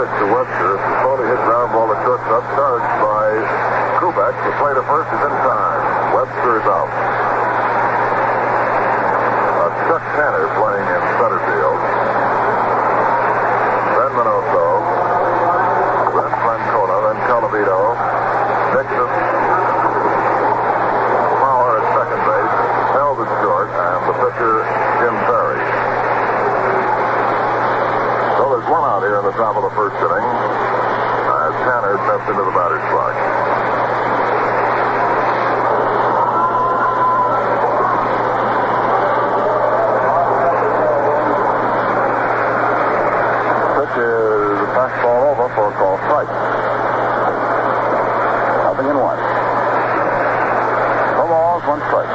pitch to Webster. It's a slowly hit ground ball to shortstop, charged by Kubek. The play to first is in time. Webster is out. Chuck Tanner playing in center field. Then Minoso. Then Francona. Then Calavito. Nixon. Power at second base. Held at short. And the pitcher, Jim Perry. So there's one out here in the top of the first inning as Tanner steps into the batter's box. Fastball over for a call strike. 0-1. 2 balls, 1 strike.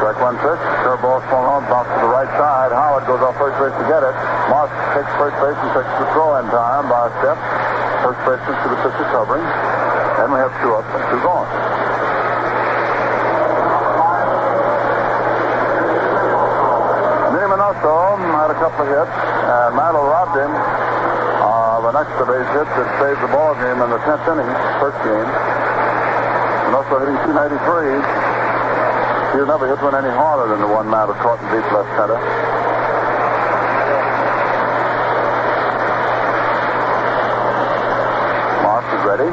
Strike 1 pitch. Curveball swung on, bounced to the right side. Howard goes off first base to get it. Mark takes first base and takes the throw in time by a step. First baseman to the pitcher covering. Then we have 2 up and 2 gone. Had a couple of hits, and Mantle robbed him of an extra base hit that saved the ball game in the 10th inning, first game. And also hitting .293. He'll never hit one any harder than the one Mantle caught in deep left center. Mark is ready.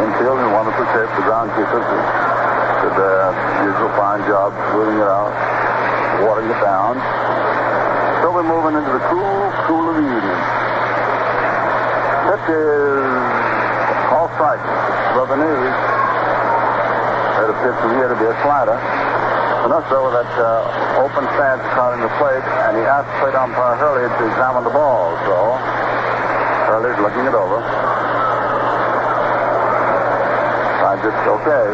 Infield in wonderful shape. The groundkeepers did their usual fine job smoothing it out, watering it down. So we're moving into the cool of the evening. Pitch is call strike. Above the knees. It appears from here to be a slider. And also with that open stance crowding the plate, and he asked plate umpire Hurley to examine the ball. So Hurley's looking it over. Finds it's okay.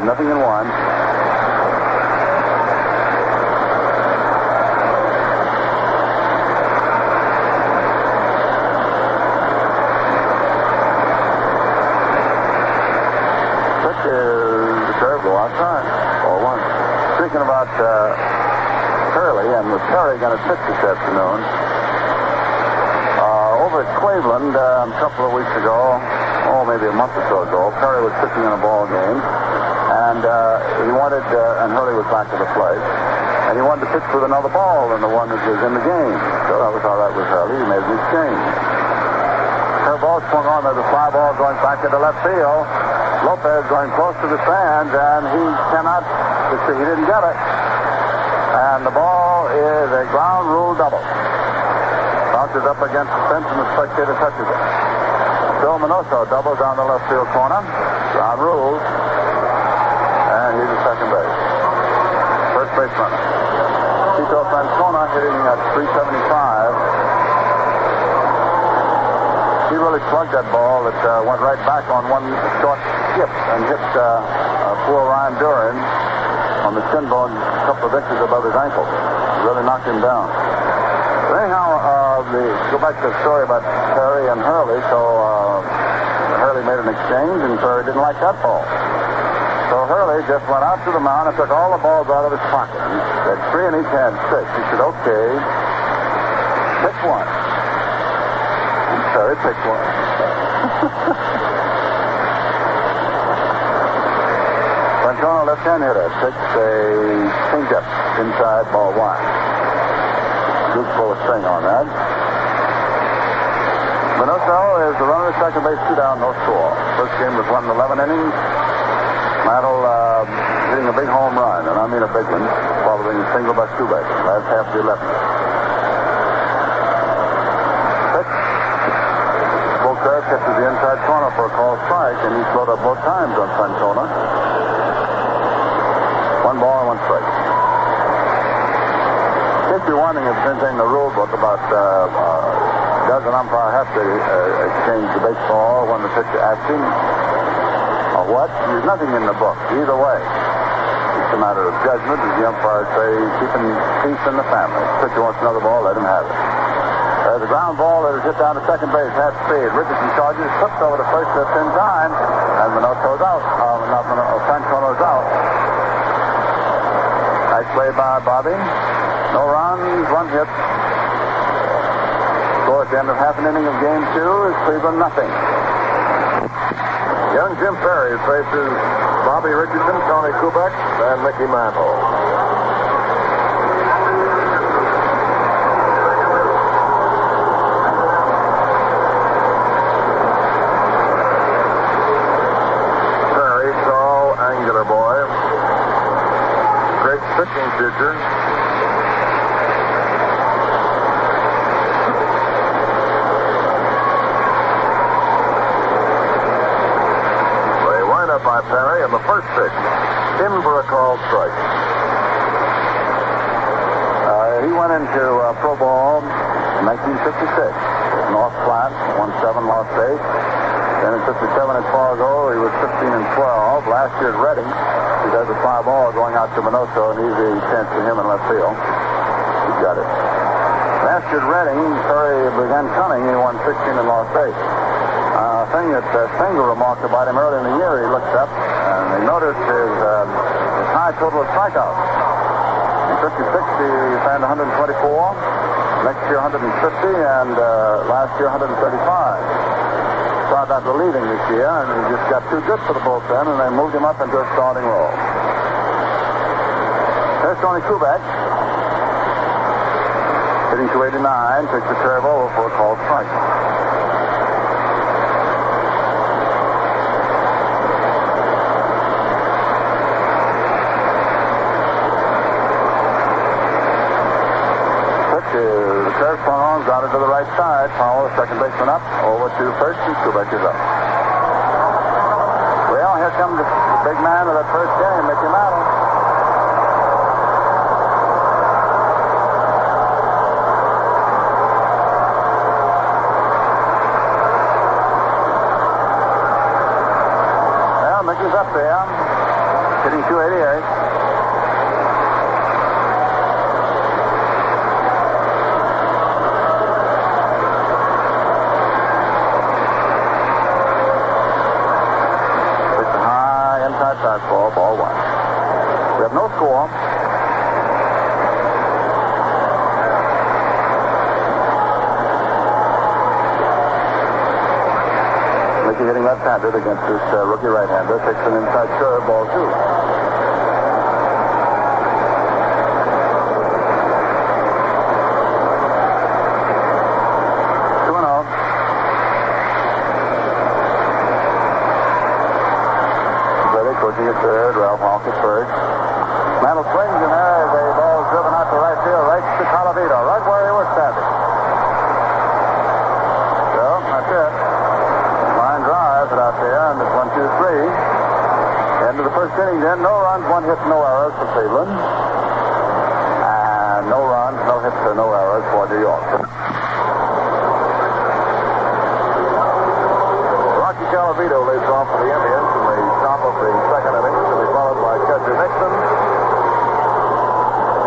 Nothing in 1. Pitch is the curve, go outside. 4-1. Speaking about Hurley, and was Perry going to pitch this afternoon? Over at Cleveland a couple of weeks ago, maybe a month or so ago, Perry was pitching in a ball game. And he wanted, and Hurley was back to the plate, and he wanted to pitch with another ball than the one that was in the game. So that was all right with Hurley. He made an exchange. Curveball swung on. There's a fly ball going back into left field. Lopez going close to the stands, and he cannot, he didn't get it. And the ball is a ground rule double. Bounces up against the fence, and the spectator touches it. Bill Minoso doubles down the left field corner. Ground rules. And he's at second base. First base runner. Tito Francona hitting at .375. He really slugged that ball. It went right back on one short skip and hit poor Ryan Duran on the shin bone a couple of inches above his ankle. Really knocked him down. But anyhow, go back to the story about Perry and Hurley. So Hurley made an exchange, and Perry didn't like that ball. So Hurley just went out to the mound and took all the balls out of his pocket. He said 3 in each hand, 6. He said, okay, pick one. And Perry picked one. Francona, left-hand hitter, takes a changeup inside ball 1. Good full of swing on that. Minoso is the runner at second base, 2 down, no score. First game was won in 11 innings. Mantle hitting a big home run, and I mean a big one, following a single by Kubek, last half of the 11th. Pitch. Full curve catches the inside corner for a call strike, and he slowed up both times on Francona. 1 ball and 1 strike. In case you're wondering if there's anything in the rule book about does an umpire have to exchange the baseball when the pitcher asks him? Or what? There's nothing in the book. Either way. It's a matter of judgment. As the umpires say, keeping peace in the family. If the pitcher wants another ball, let him have it. There's a ground ball that is hit down to second base, half speed. Richardson charges, flips over to first just in time, and Minoto's out. Francono's out. Nice play by Bobby. No runs, one hit. Score at the end of half an inning of game 2 is Cleveland nothing. Young Jim Perry faces Bobby Richardson, Tony Kubek, and Mickey Mantle. Pitching future. They wind up by Perry, and the first pitch in for a called strike. He went into pro ball in 1956. North Platte, won 7, lost 8. Then in 57 at Fargo, he was 15 and 12. Last year at Reading, he does a fly ball going out to Minoto, an easy chance for him in left field. He got it. Last year at Reading, Perry began cunning. He won 16 and lost 8. Thing that Singer remarked about him early in the year, he looked up and he noticed his high total of strikeouts. In 56, he found 124. Next year, 150, and last year, 135. Started out relieving this year, and he just got too good for the bullpen, and they moved him up into a starting role. There's Tony Kubek, hitting 289, takes the curve over for a called strike. The curve swung on, grounded to the right side. Powell, the second baseman, up, over to first, and Kubek is up. Well, here comes the big man of that first game, Mickey Mantle. Well, Mickey's up there, hitting 288. Fastball, ball 1. We have no score. Mickey hitting left-handed against this rookie right-hander. Takes an inside curve, ball 2. 2-0. Coaching at third, Ralph Hawk at first. Mantle swings, and there is a ball driven out to right field, right to Colavito, right where he was standing. So, that's it. Line drive it out there, and it's 1-2-3. End of the first inning then, no runs, 1 hit, no errors for Cleveland. And no runs, no hits, no errors for New York. Rocky Colavito leads off for the Indians in the top of the second inning, to be followed by catcher Nixon,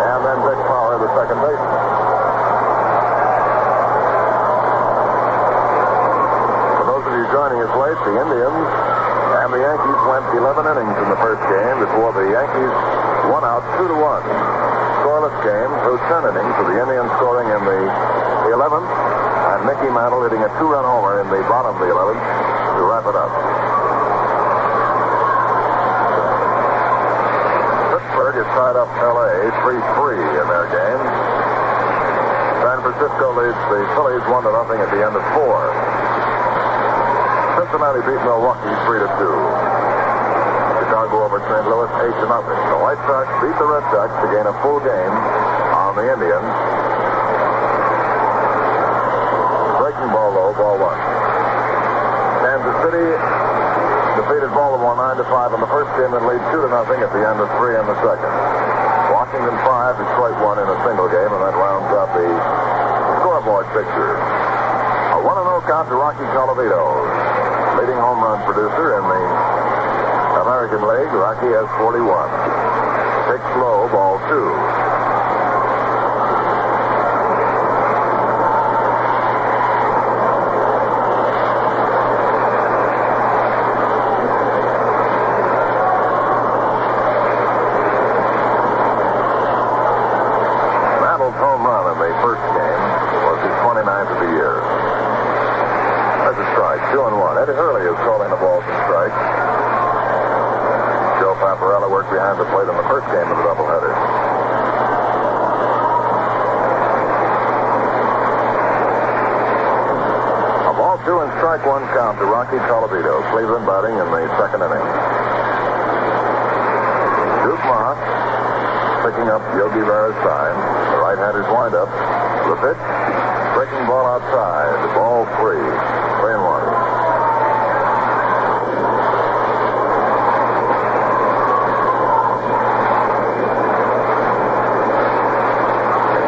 and then Dick Fowler, the second baseman. For those of you joining us late, the Indians and the Yankees went 11 innings in the first game before the Yankees won out 2-1. Scoreless game through 10 innings, with the Indians scoring in the 11th, and Mickey Mantle hitting a 2-run homer in the bottom of the 11th to wrap it up. Pittsburgh has tied up L.A. 3-3 in their game. San Francisco leads the Phillies 1-0 at the end of 4. Cincinnati beat Milwaukee 3-2. Chicago over St. Louis 8-0. The White Sox beat the Red Sox to gain a full game on the Indians. Breaking ball low, ball 1. Kansas City defeated Baltimore 9-5 in the first game and lead 2-0 at the end of 3 in the second. Washington 5, Detroit 1 in a single game, and that rounds up the scoreboard picture. A 1-0 count to Rocky Colavito, leading home run producer in the American League. Rocky has 41. Pitch low, ball 2. 2-1. Eddie Hurley is calling the balls and strikes. Joe Paparella worked behind the plate in the first game of the doubleheader. A ball 2 and strike 1 count to Rocky Colavito. Cleveland batting in the second inning. Duke Moss picking up Yogi Berra's sign. The right-hander's windup. The pitch. Breaking ball outside. Ball 3. 3-1.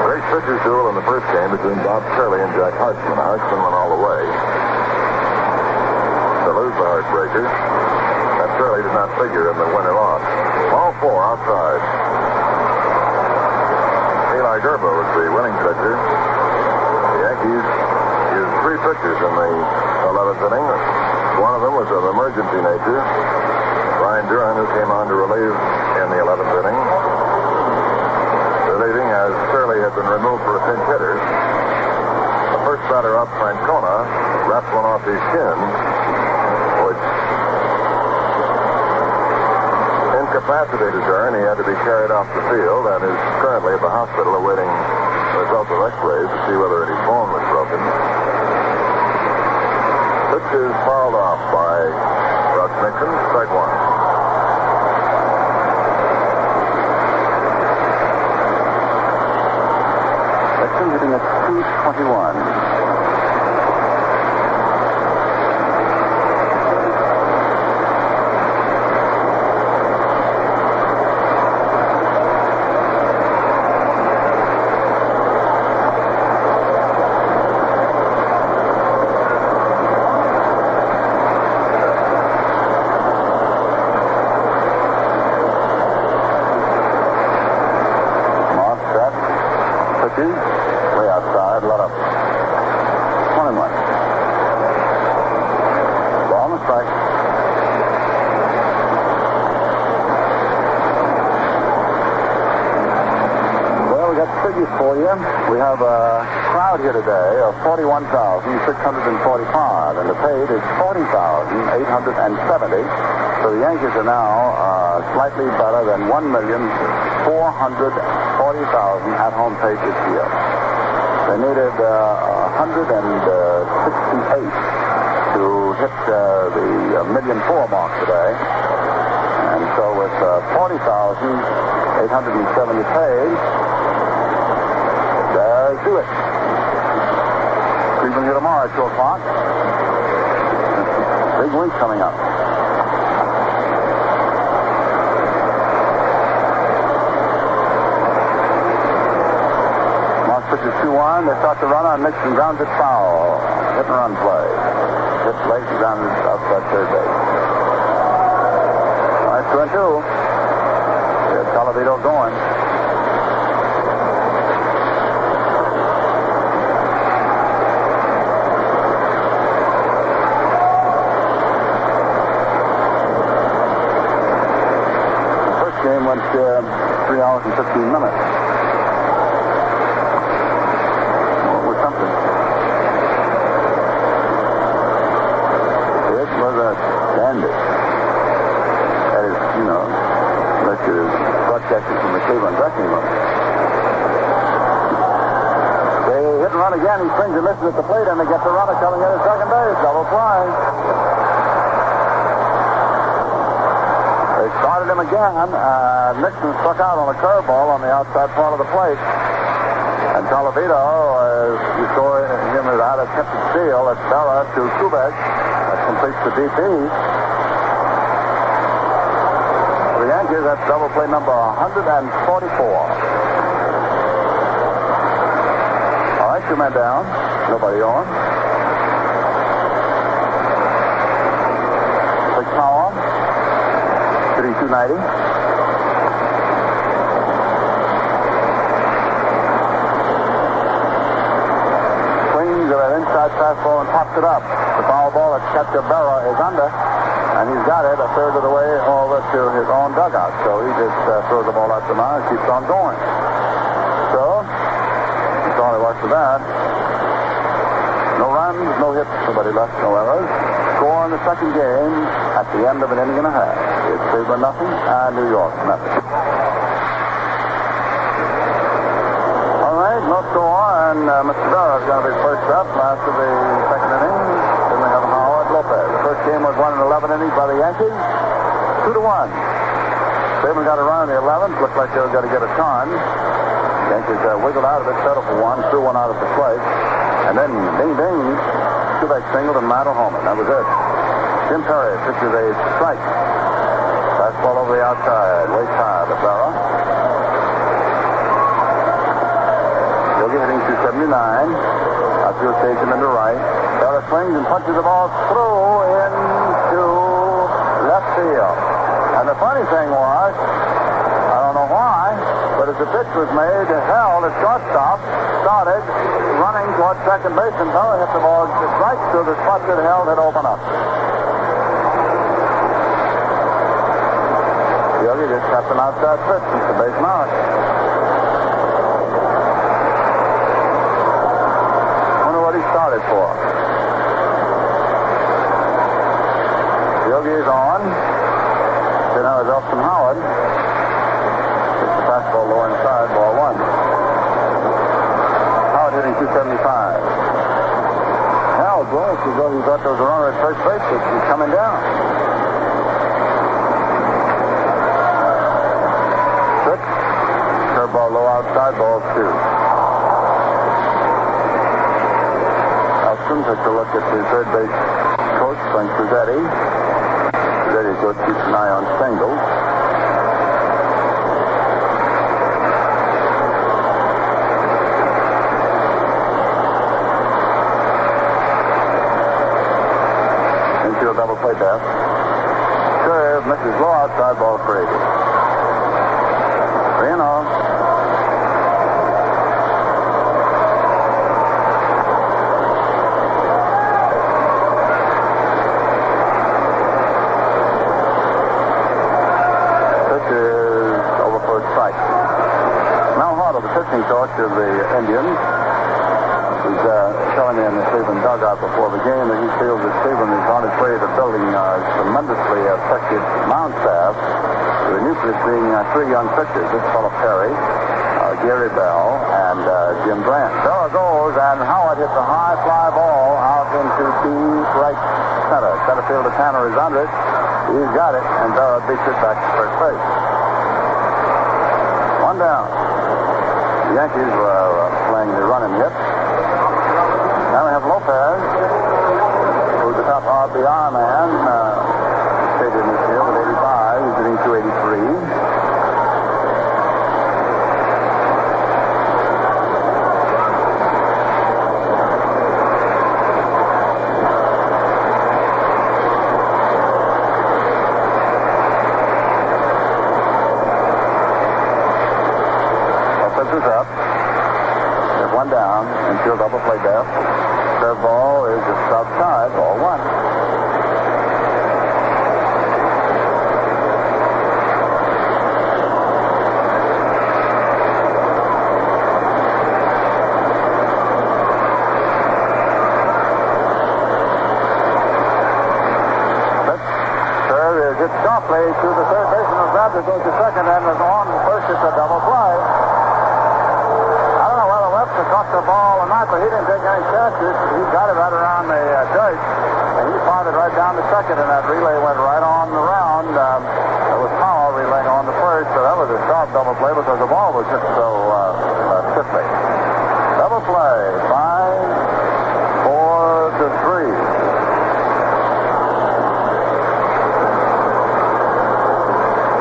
Great pitcher's duel in the first game between Bob Curley and Jack Hartzman. Hartzman went all the way to lose the heartbreaker. And Curley did not figure in the winner loss. Ball 4 outside. Eli Gerber was the winning pitcher. The Yankees used 3 pitchers in the 11th inning. One of them was of emergency nature. Brian Duran, who came on to relieve in the 11th inning. Relieving as Curley had been removed for a pinch hitter. The first batter up, Francona, wrapped one off his shin, which incapacitated Duran. He had to be carried off the field and is currently at the hospital awaiting the results of x-rays to see whether any bone was broken. Pitch is fouled off by Russ Nixon, strike 1. Nixon hitting at 221. Way outside, let up. 21. Ball and strike. Well, we got figures for you. We have a crowd here today of 41,645, and the paid is 40,870. So the Yankees are now slightly better than 1,440,000 at-home paid this year. They needed 168 to hit the $1,400,000 mark today. And so with 40,870 paid, there's do it. Cleveland here tomorrow at 2 o'clock. Big week coming up. Pitches 2-1. They start the runner, and Nixon grounds it foul. Hit and run play. Hit late and grounded outside third base. All right, 2-2. Here's Colavito going. The first game went 3 hours and 15 minutes. That is, unless you're broadcasting from the Cleveland dressing room. They hit and run again. He swings and misses at the plate, and they get the runner coming in at second base. Double play. They started him again. Nixon struck out on a curveball on the outside part of the plate. And Colavito, as you saw him out at attempted steal, that's Berra to Kubek. That completes the DP. For the Yankees, that's double play number 144. All right, 2 men down. Nobody on. 6 power. Hitting 290. Inside fastball and pops it up. The foul ball that catcher Berra is under, and he's got it a third of the way over to his own dugout. So he just throws the ball out the line and keeps on going. So that's all he was for that. No runs, no hits, nobody left, no errors. Score in the second game at the end of an inning and a half. It's Cleveland nothing and New York nothing. All right, no score, and Mr. Berra is going to be first up after the second inning. Then we have Howard Lopez. The first game was won in 11 innings by the Yankees, 2-1. Cleveland got a run in the 11th. Looked like they were going to get a ton. The Yankees wiggled out of it, settled for one, threw one out at the plate. And then, ding, ding, Kubek singled and Matto homer. That was it. Jim Perry pitches a strike. Fastball over the outside. Way high to Berra. Yogi hitting 279. Outfield station into right. Berra swings and punches the ball through into left field. And the funny thing was, I don't know why, but as the pitch was made, held at shortstop, started running towards second base, and Berra hit the ball right to the spot that held had opened up. Yogi just tapped an outside pitch, since the base out. Wonder what he started for. Yogi is on. Now is Austin Howard. It's the fastball low inside, ball one. Howard hitting 275. Howard, well, as though he thought there was a runner at first base, but he's coming down. Six. Curveball low outside, ball two. Elston took a look at the third base coach, Frank Frusetti. Ready to go keep an eye on Stengel. Into a double play death. Curve misses low outside, ball for 80. 3-0. Pitching coach of the Indians was telling me in the Cleveland dugout before the game that he feels that Cleveland is on its way to building a tremendously effective mound staff. The nucleus being three young pitchers, this fellow Perry, Gary Bell, and Jim Grant. Berra goes, and Howard hits a high fly ball out into deep right center. Center fielder Tanner is under it. He's got it, and Berra beats it back to first base. One down. The Yankees were playing the run and hit. Now we have Lopez, who's the top RBI man. Stayed in this field at 85. He's hitting 283. Lopez is up. There's one down. Infield double play death. Curveball is just outside. Ball one. Curve is hit sharply to the third baseman. Bradley goes to second and is on first. It's a double play. Caught the ball or not, but he didn't take any chances. He got it right around the dirt, and he fired it right down to second, and that relay went right on the round. It was Powell relaying on the first, so that was a sharp double play because the ball was just so stiffly. Double play, 5-4-3.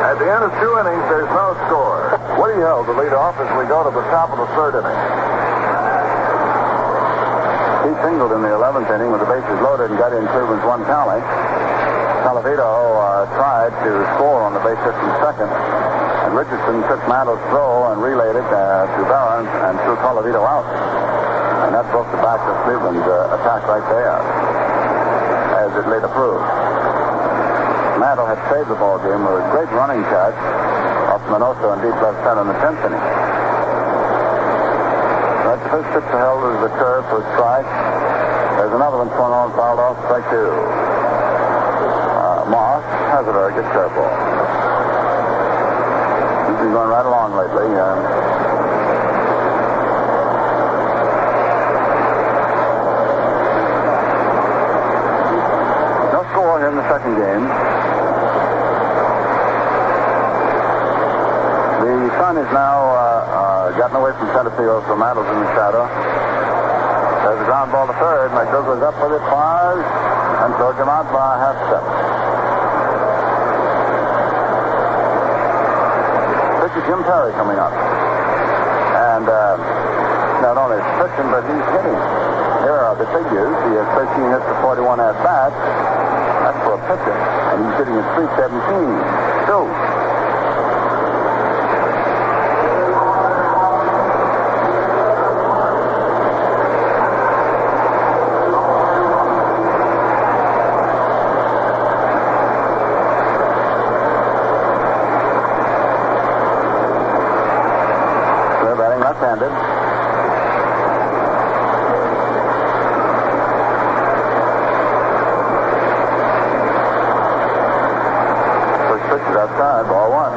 At the end of 2 innings, there's no score. Woody Hill to lead off as we go to the top of the 3rd inning. He singled in the 11th inning with the bases loaded and got in Cleveland's one tally. Talavito tried to score on the base hit from second, and Richardson took Mantle's throw and relayed it to Berra and threw Talavito out. And that broke the back of Cleveland's attack right there, as it later proved. Mantle had saved the ball game with a great running catch off Minoso in deep left center in the 10th inning. That's the first pitch held as the curve for a strike. There's another one swung on, fouled off, strike two. Moss has a very good curveball. He's been going right along lately. No score here in the second game. The sun is now gotten away from center field, so Mantle's in the shadow. There's a ground ball to third. McDougall's up with it, fires, and throws him out by a half step. This is Jim Perry coming up. And not only is pitching, but he's hitting. Here are the figures. He has 13 hits to 41 at bat. That's for a pitcher. And he's hitting at 317. Two. Left-handed. First pitch is outside, ball one.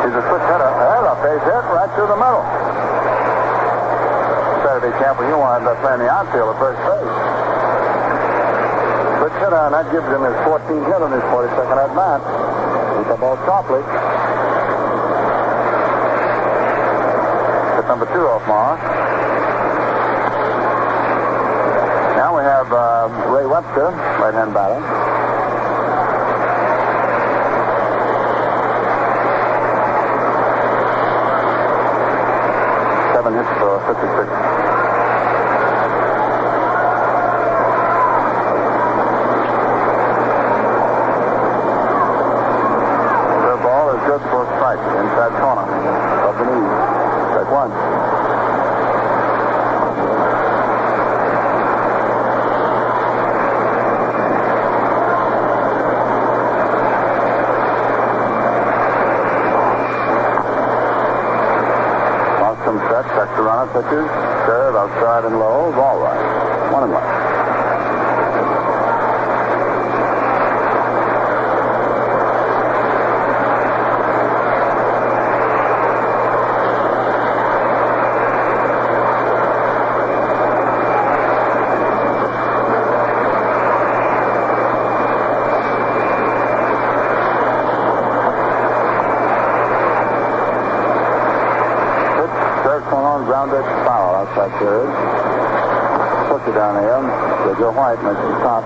He's a switch hitter. Well, a base hit right through the middle. Saturday camp when you wanted to play in the outfield at first base. And that gives him his 14th hit on his 42nd at bat. He's the ball sharply. Hit number 2 off Moss. Now we have Ray Webster, right-hand batter. Seven hits for 56. Good for a strike inside corner of the knee. Strike one. Lost some set. Checks the runner. Pitches. Serve outside and low. Ball right. 1-1. Grounded foul outside third. Push it down here. So Joe White makes the stop.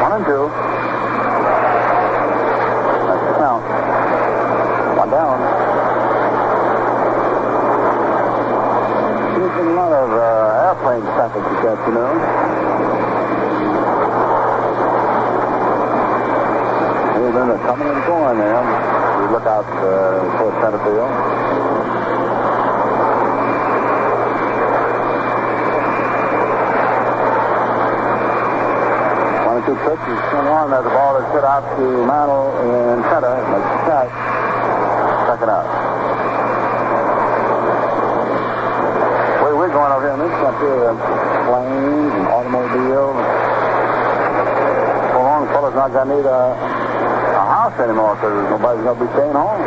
1-2. That's the count. One down. There's been a lot of airplane traffic this afternoon. They're coming and going there. We look out towards center field. 1-2 pitch is swung on as the ball is hit out to Mantle in center. Makes the catch. Second out. Where we're going over here in this country, planes and automobiles. So long, fellas, not going to need a house anymore because nobody's going to be staying home.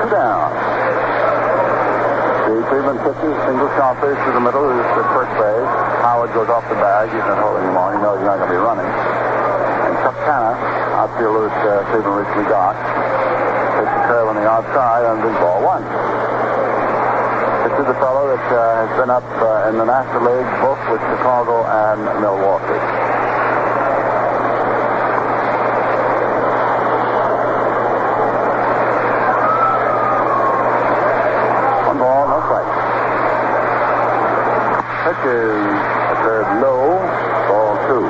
Two down. The Cleveland pitches, single sharply through the middle is the first base. Howard goes off the bag. He's not holding anymore. He knows he's not going to be running. And Chuck Tanner, outfielder that Cleveland recently got, takes the curve on the outside and big ball one. This is a fellow that has been up in the National League both with Chicago and Milwaukee. One ball, no strike. Pitch is a third low, ball two.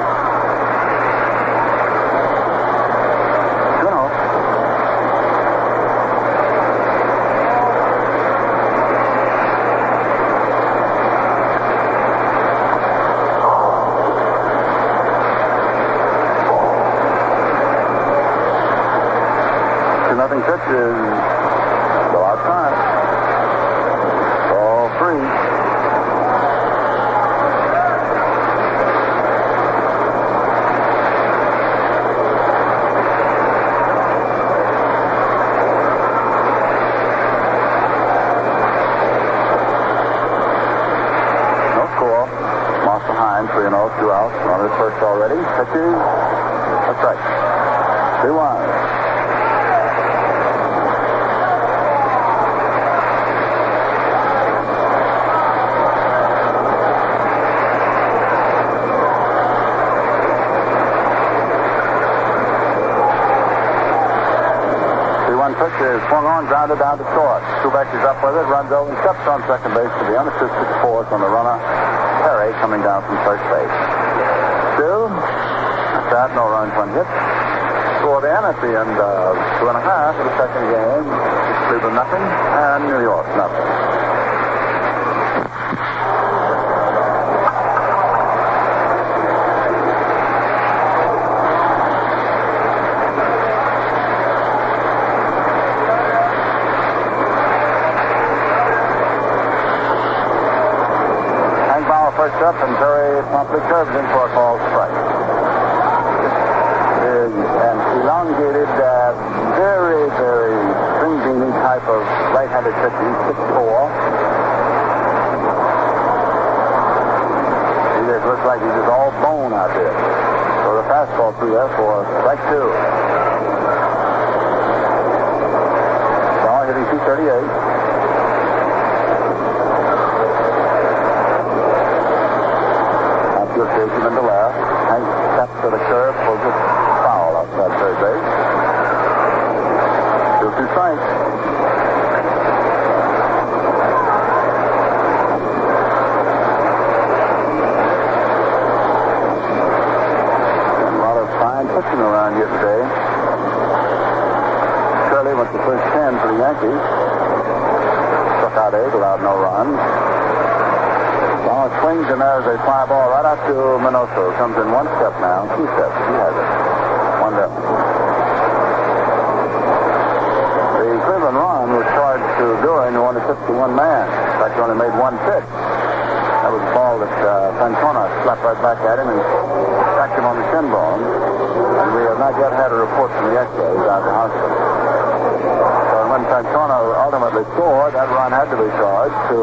2-0. is still outside. Ball 3. No score. Moss behind, 3-0, 2 outs. Runners first already. Pitches. That's right. 3-1. Pitch is swung on, grounded down to short. Kubek is up with it, runs over and steps on second base to the unassisted fourth on the runner, Perry, coming down from first base. Still, after that, no runs, 1 hit. Score then at the end of 2.5 of the second game. Cleveland nothing, and New York nothing. First up, and Perry promptly curves in for a called strike. This is an elongated, very, very string-beanie type of right-handed pitching, 6'4". He just looks like he's just all bone out there. So the fastball through there for strike 2. Ball hitting 238. Takes him into left. Hank steps to the curve, pulls it foul outside third base. 2-2 strikes. And a lot of fine pitching around here today. Shirley went to first 10 for the Yankees. Struck out 8, allowed no runs. Well, swings and there's a fly ball right out to Minoso. Comes in 1 step now, 2 steps. He has it. 1 down. The Cleveland run was charged to doing who only 51 man. In fact, he only made 1 pitch. That was a ball that Francona slapped right back at him and cracked him on the shin bone. And we have not yet had a report from the X-rays out of the hospital. So when Francona ultimately scored, that run had to be charged to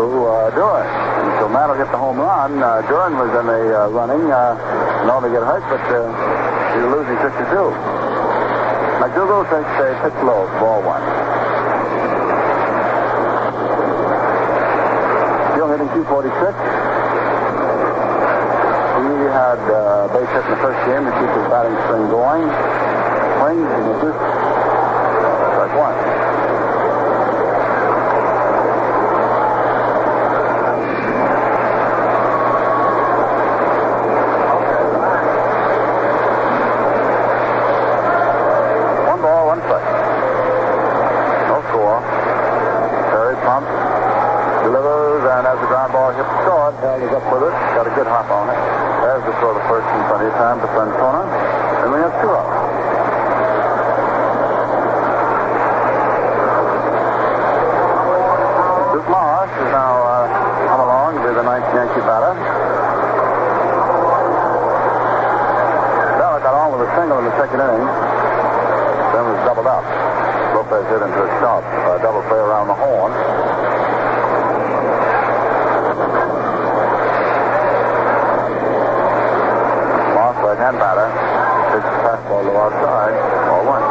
Duran. And so Mantle hit the home run. Duran was in the running, not to get hurt, but he was losing 52. McDougal takes a pitch low, ball 1. Still hitting 246. He had base hit in the first game to keep his batting string going. Swings and misses. Strike 1. Is up with it. Got a good hop on it. There's the throw to first in plenty of time to Francona. And we have 2 outs. Duke Marsh is now come along to be the 9th Yankee batter. Bella got on with a single in the second inning. Then was doubled up. Lopez hit into a sharp double play around the horn. Right-hand batter. Pitch fastball low outside. Ball 1.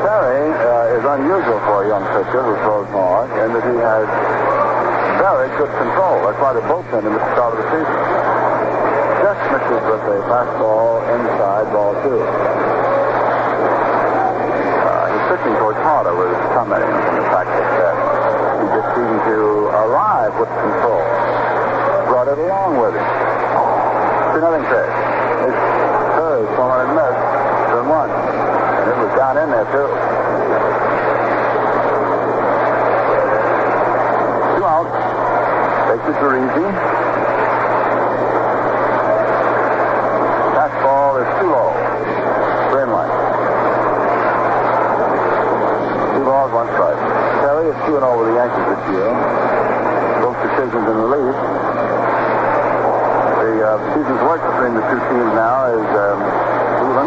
Perry is unusual for a young pitcher who throws hard in that he has very good control. That's why they both in at the start of the season. Just misses with a fastball inside, ball 2. He's pitching towards harder with his commenting from the fact that he just seemed to arrive with control. Brought it along with him. 2-0 pitch. His third, swung on and missed. 2-1. And it was down in there, too. 2 outs. Bases are easy. Fastball is too low. 3-1. 2-0 with the Yankees this year. Both decisions in relief. The season's work between the two teams now is even,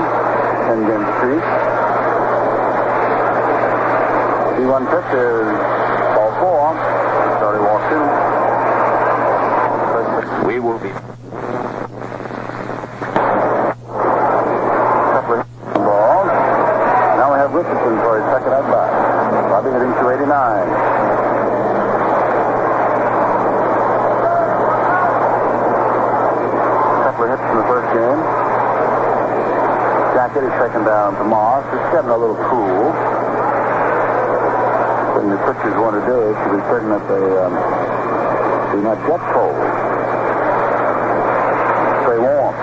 10 games apiece. The 1 pitch is ball 4. Charlie walks in. We will be. Couple of balls. Now we have Richardson for his second at bat. Bobby hitting 289. Couple of hits in the first game. Jacket is taken down to Moss. It's getting a little cool. What the pitchers want to do is to be certain that they do not get cold. Stay warm.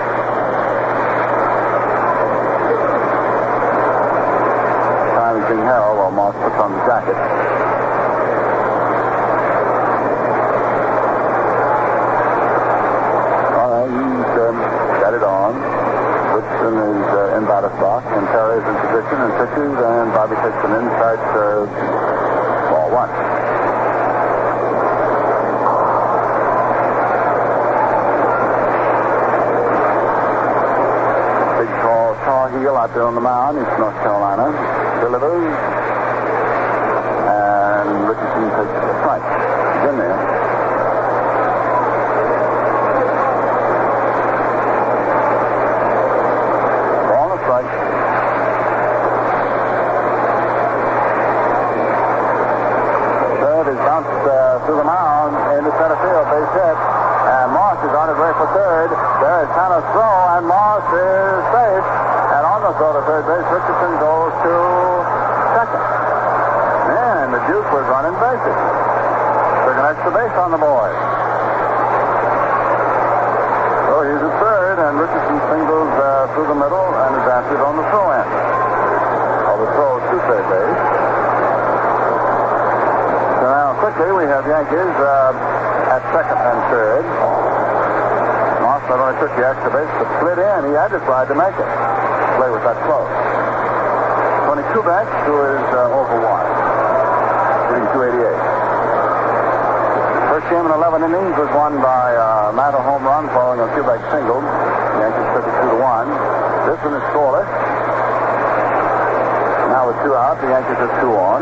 Time is being held while Moss puts on the jacket. All right, he's got it on. Woodson is in batter's box, and Terry is in position and pitches, and Bobby takes an inside serve. Ball 1. Big, tall heel out there on the mound. He's North Carolina. Delivers. And Richardson takes the strike. He's in there. Ball and a strike. Is bounced through the mound into center field, base hit, and Moss is on his way for third. There is Tanner's throw, and Moss is safe. And on the throw to third base, Richardson goes to second. Man, the Duke was running bases. Took an extra base on the boy. So he's at third, and Richardson singles through the middle and is answered on the throw end. Or the throw to third base. Quickly, we have Yankees at second and third. Moss not only took the extra base, but slid in. He had to try to make it. Play was that close. 22 back, who is over 1. Hitting 288. First game in 11 innings was won by Matter home run following a Quebec single. The Yankees took it 2-1. This one is scoreless. Now with 2 out, the Yankees have 2 on.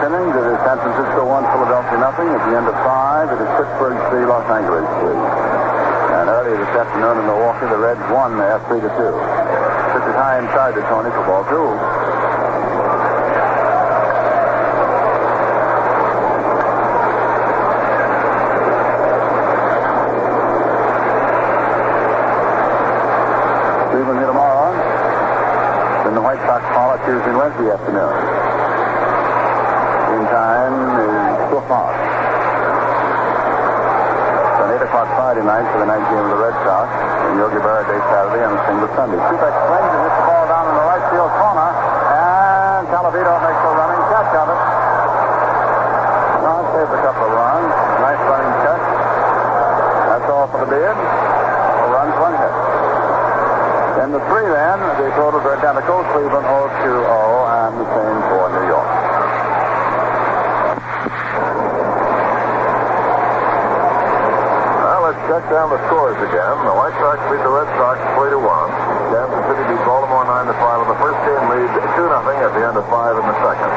Innings, it is San Francisco 1, Philadelphia nothing. At the end of 5, it is Pittsburgh 3, Los Angeles 3. And earlier this afternoon in Milwaukee, the Reds won there 3-2. Pitches high inside to Tony for ball 2. Cleveland here tomorrow. Then the White Sox call Tuesday and Wednesday afternoon. Time is 2 o'clock. It's an 8 o'clock Friday night for the night game of the Red Sox. And Yogi Berra Day Saturday and single Sunday. Kubek swings and hits the ball down in the right field corner. And Talavito makes a running catch of it. Well, it saves a couple of runs. Nice running catch. That's all for the bid. 4 runs, 1 hit. In the 3 then, the totals are identical. Cleveland 0-2-0 and the same for New York. Check down the scores again. The White Sox beat the Red Sox 3-1. Kansas City beat Baltimore 9-5 in the first game, lead 2-0 at the end of 5 in the second.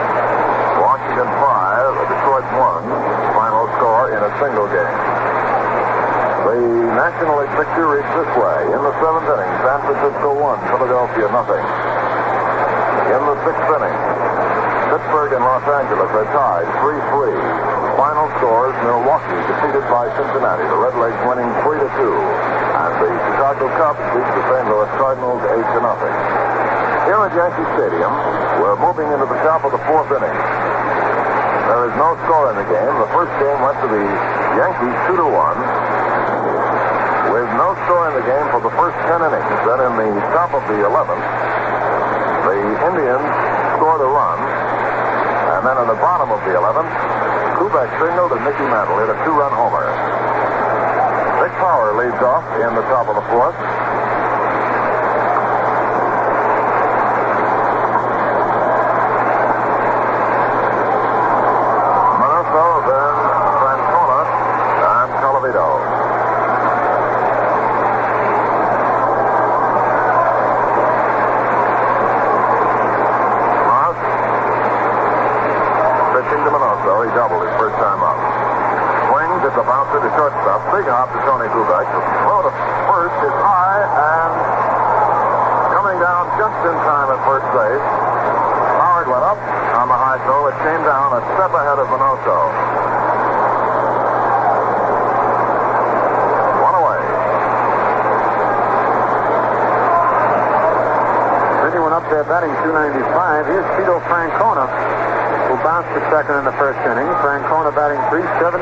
Washington 5, Detroit 1. Final score in a single game. The National League picture reads this way. In the 7th inning, San Francisco 1, Philadelphia nothing. In the 6th inning, Pittsburgh and Los Angeles are tied 3-3. Final scores, Milwaukee defeated by Cincinnati. The Redlegs winning 3-2. And the Chicago Cubs beat the St. Louis Cardinals 8-0. Here at Yankee Stadium, we're moving into the top of the 4th inning. There is no score in the game. The first game went to the Yankees 2-1. There's no score in the game for the first 10 innings. Then in the top of the 11th, the Indians scored a run. And then in the bottom of the 11th, Kubek signaled and Mickey Mantle hit a 2-run homer. Vic Power leads off in the top of the 4th. He doubled his first time up. Swings at the bouncer to shortstop. Big hop to Tony Kubek. Throw to first is high and coming down just in time at first base. Howard went up on the high throw. It came down a step ahead of Minoso. One away. Then he went up there batting .295. Here's Tito Francona, who bounced to second in the first inning. Francona batting .374.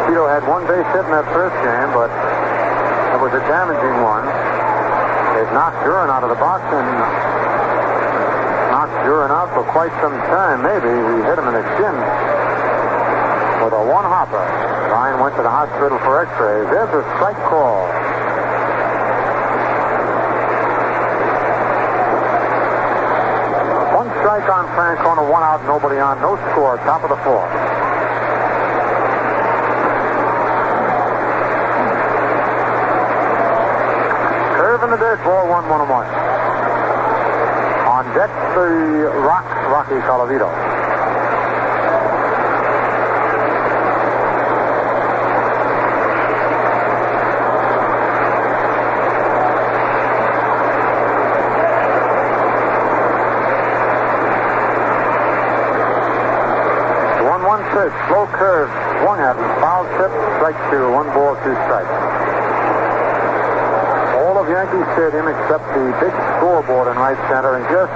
Tito had one base hit in that first game, but it was a damaging one. It knocked Duran out of the box and knocked Duran out for quite some time. Maybe he hit him in the chin with a one-hopper. Ryan went to the hospital for x-rays. There's a strike call. Strike on Francona, 1 out, nobody on, no score, top of the 4th. Curve in the dirt, ball 1-1-1. On deck, the Rocky Colavito. Slow curve, swung at him, foul tip, strike 2, 1 ball, 2 strikes. All of Yankee Stadium except the big scoreboard in right center and just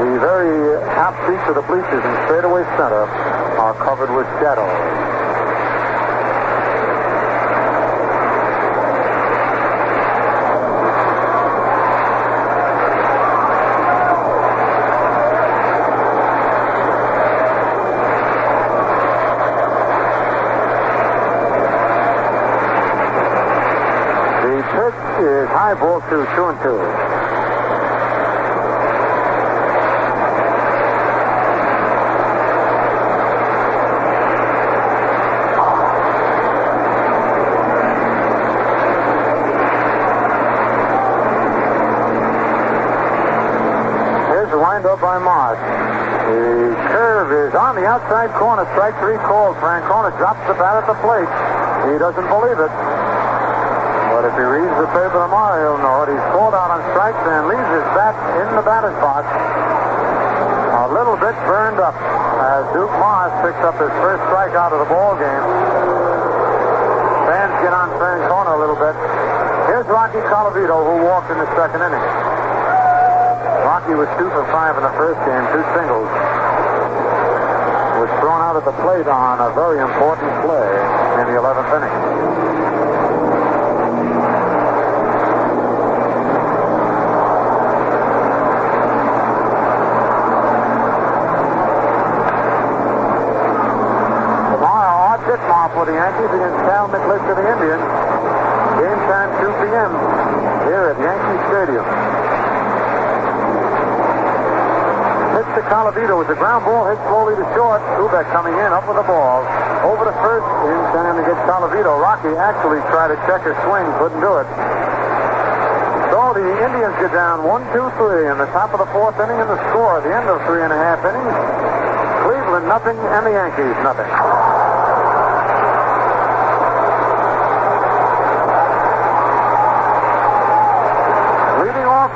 the very half seats of the bleachers in straightaway center are covered with shadows. Is high ball 2, 2-2. Here's the windup by Moss. The curve is on the outside corner. Strike 3 called. Francona drops the bat at the plate. He doesn't believe it. But if he reads the paper tomorrow, he'll know it. He's called out on strikes and leaves his bat in the batter's box. A little bit burned up as Duke Moss picks up his first strikeout of the ball game. Fans get on Francona a little bit. Here's Rocky Colavito, who walked in the second inning. Rocky was 2 for 5 in the first game, 2 singles. Was thrown out at the plate on a very important play in the 11th inning. For the Yankees against Cal McLeish of the Indians. Game time 2 p.m. here at Yankee Stadium. Pitch to Colavito with the ground ball hit slowly to short. Kubek coming in up with the ball. Over to first in time to get Colavito. Rocky actually tried to check his swing, couldn't do it. So the Indians get down 1-2-3 in the top of the 4th inning, and the score at the end of 3.5 innings. Cleveland nothing and the Yankees nothing.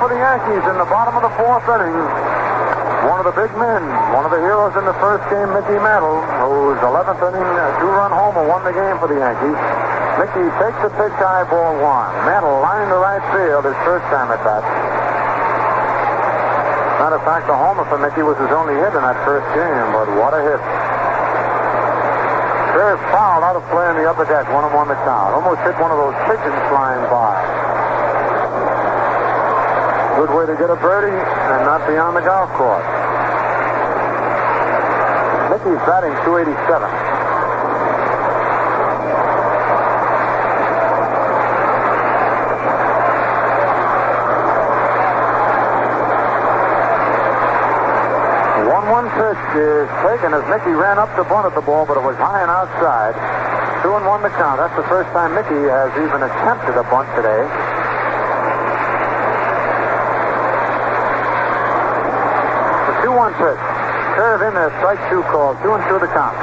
For the Yankees in the bottom of the 4th inning, one of the big men, one of the heroes in the first game, Mickey Mantle, whose 11th inning 2-run homer won the game for the Yankees. Mickey takes the pitch, high ball 1. Mantle lined to right field his first time at bat. Matter of fact, the homer for Mickey was his only hit in that first game, but what a hit. Kerr fouled out of play on the upper deck. 1-1 the count. Almost hit one of those pigeons flying by. Good way to get a birdie and not be on the golf course. Mickey's batting .287. Pitch is taken as Mickey ran up to bunt at the ball, but it was high and outside. 2-1 the count. That's the first time Mickey has even attempted a bunt today. The 2-1 pitch. Curve in there, strike two call. 2-2 the count.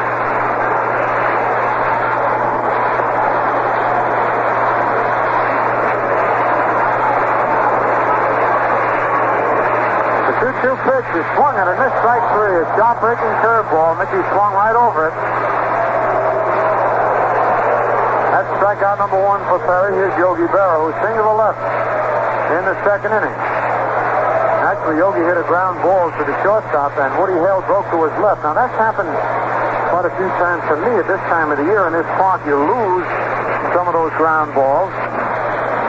The 2-2 pitch is swung at a missed strike three. A shot-breaking curveball. Mickey swung right over it. That's strikeout number one for Perry. Here's Yogi Berra, who's single to left in the second inning. Actually, Yogi hit a ground ball to the shortstop, and Woody Hale broke to his left. Now, that's happened quite a few times to me at this time of the year in this park. You lose some of those ground balls.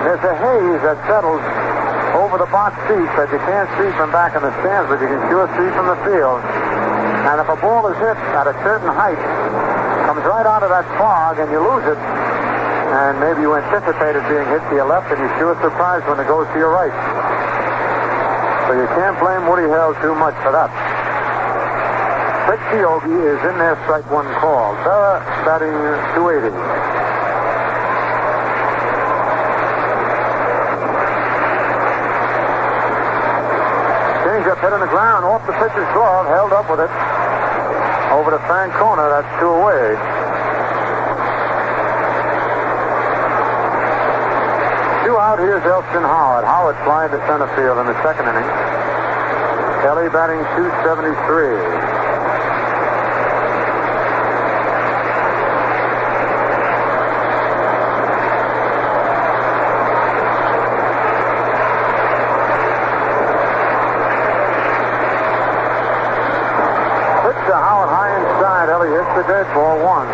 There's a haze that settles over the box seats that you can't see from back in the stands, but you can sure see from the field. And if a ball is hit at a certain height, comes right out of that fog, and you lose it, and maybe you anticipate it being hit to your left, and you're sure surprised when it goes to your right. So you can't blame Woody Hale too much for that. Pitch to Yogi is in there, strike one call. Berra batting .280. Changeup hit on the ground, off the pitcher's glove, held up with it. Over to Francona, that's two away. Two out, here's Elston Howard. Howard flying to center field in the second inning. Kelly batting .273. The dead ball one.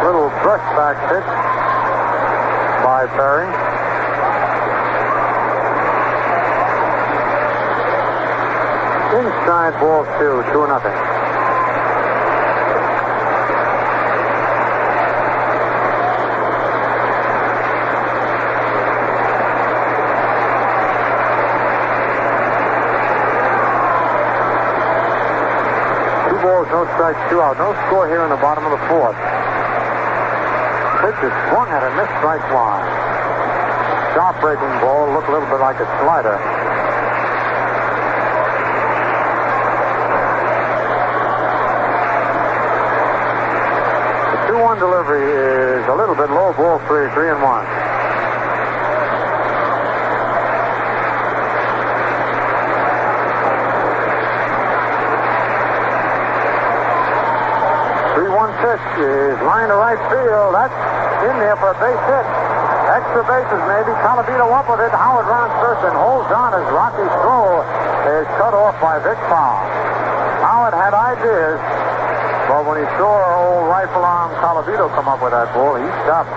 Little brushback pitch by Perry. Inside ball two, 2-0. No strikes, two out. No score here in the bottom of the fourth. Pitch is swung at a missed strike line. Sharp breaking ball, looked a little bit like a slider. The 2-1 delivery is a little bit low. Ball three, 3-1. Pitch is line to right field. That's in there for a base hit. Extra bases maybe. Calavito up with it. Howard rounds first and holds on as Rocky's throw is cut off by Vic Powell. Howard had ideas, but when he saw old rifle arm Calavito come up with that ball, he stopped.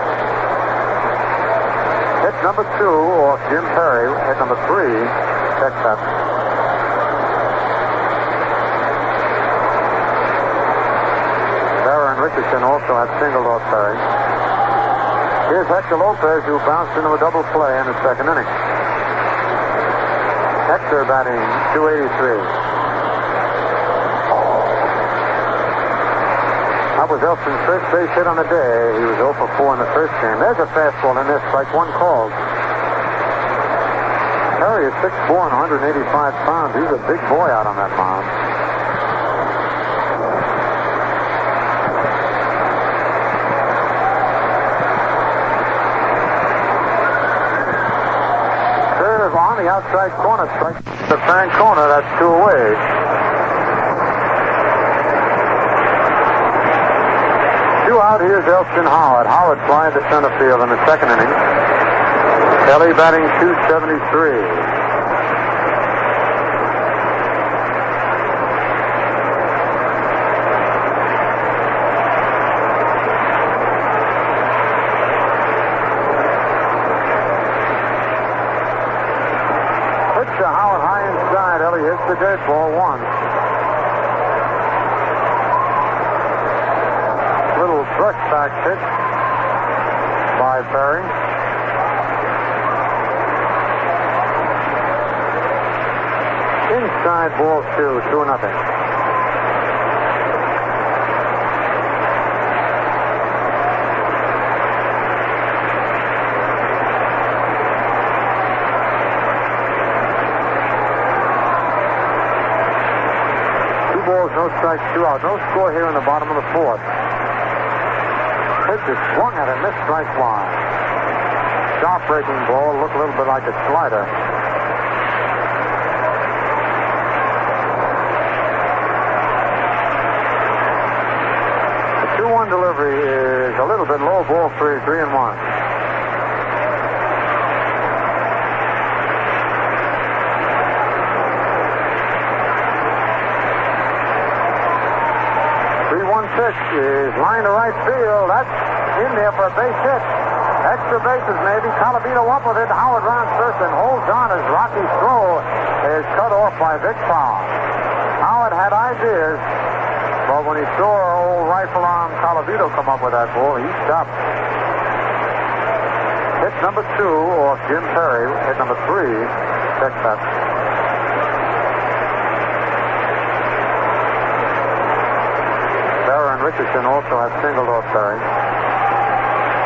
Hit number two off Jim Perry. Hit number three. Check that. Richardson also had singled off Perry. Here's Hector Lopez, who bounced into a double play in the second inning. Hector batting .283. That was Elston's first base hit on the day. He was 0 for 4 in the first game. There's a fastball in this, strike one called. Perry is 6'4" and 185 pounds. He's a big boy out on that mound. On the outside corner, strike to Francona. That's two away. Two out. Here's Elston Howard. Howard flying to center field in the second inning. Kelly batting .273. hits the dirt, ball one. Little brush back pitch by Perry. Inside ball two, 2-0. No strikes, 2 out. No score here in the bottom of the fourth. Pitch is swung at a missed strike line. Sharp breaking ball, looked a little bit like a slider. The 2-1 delivery is a little bit low, ball 3-1. Pitch is line to right field. That's in there for a base hit. Extra bases maybe. Colavito up with it. Howard rounds first and holds on as Rocky's throw is cut off by Vic Powell. Howard had ideas, but when he saw old rifle arm Colavito come up with that ball, he stopped. Hit number 2 off Jim Perry. Hit number 3. Check that. Richardson also has singled off Perry.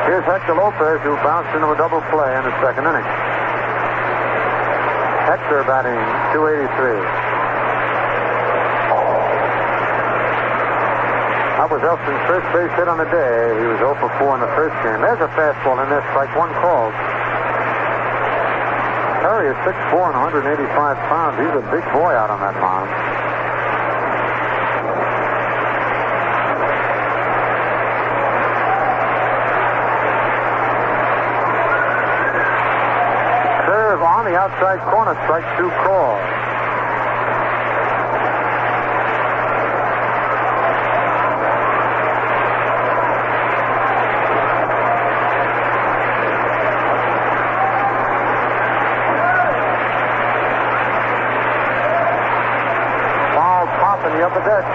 Here's Hector Lopez, who bounced into a double play in the second inning. Hector batting .283. That was Elston's first base hit on the day. He was 0 for 4 in the first game. There's a fastball in there, strike one called. Perry is 6'4" and 185 pounds. He's a big boy out on that mound. On the outside corner, strike 2 call. Foul pop in the upper deck.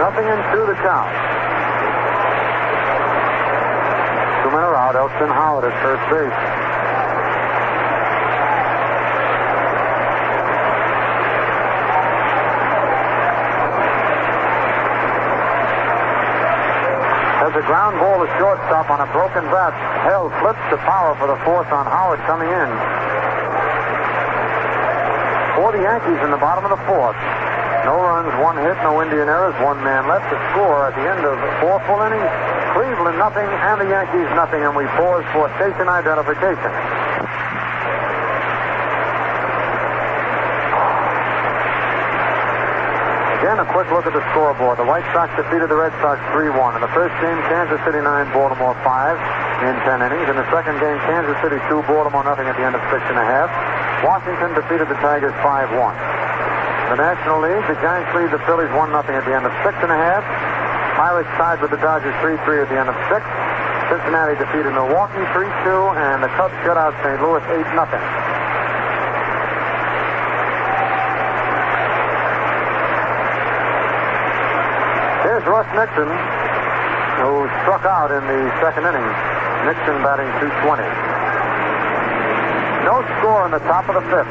Nothing into the count. 2 men are out. Elston Howard at first base. There's a ground ball to shortstop on a broken bat. Hell flips to Power for the fourth on Howard coming in. For the Yankees in the bottom of the fourth. No runs, 1 hit, no Indian errors, 1 man left to score at the end of 4 full innings. Cleveland nothing and the Yankees nothing, and we pause for station identification. Again, a quick look at the scoreboard. The White Sox defeated the Red Sox 3-1. In the first game, Kansas City 9, Baltimore 5 in 10 innings. In the second game, Kansas City 2, Baltimore nothing at the end of 6 1/2. Washington defeated the Tigers 5-1. The National League, the Giants lead the Phillies 1-0 at the end of 6 1/2. Pirates tied with the Dodgers 3-3 at the end of 6. Cincinnati defeated Milwaukee 3-2, and the Cubs shut out St. Louis 8-0. Here's Russ Nixon, who struck out in the second inning. Nixon batting .220. No score in the top of the fifth.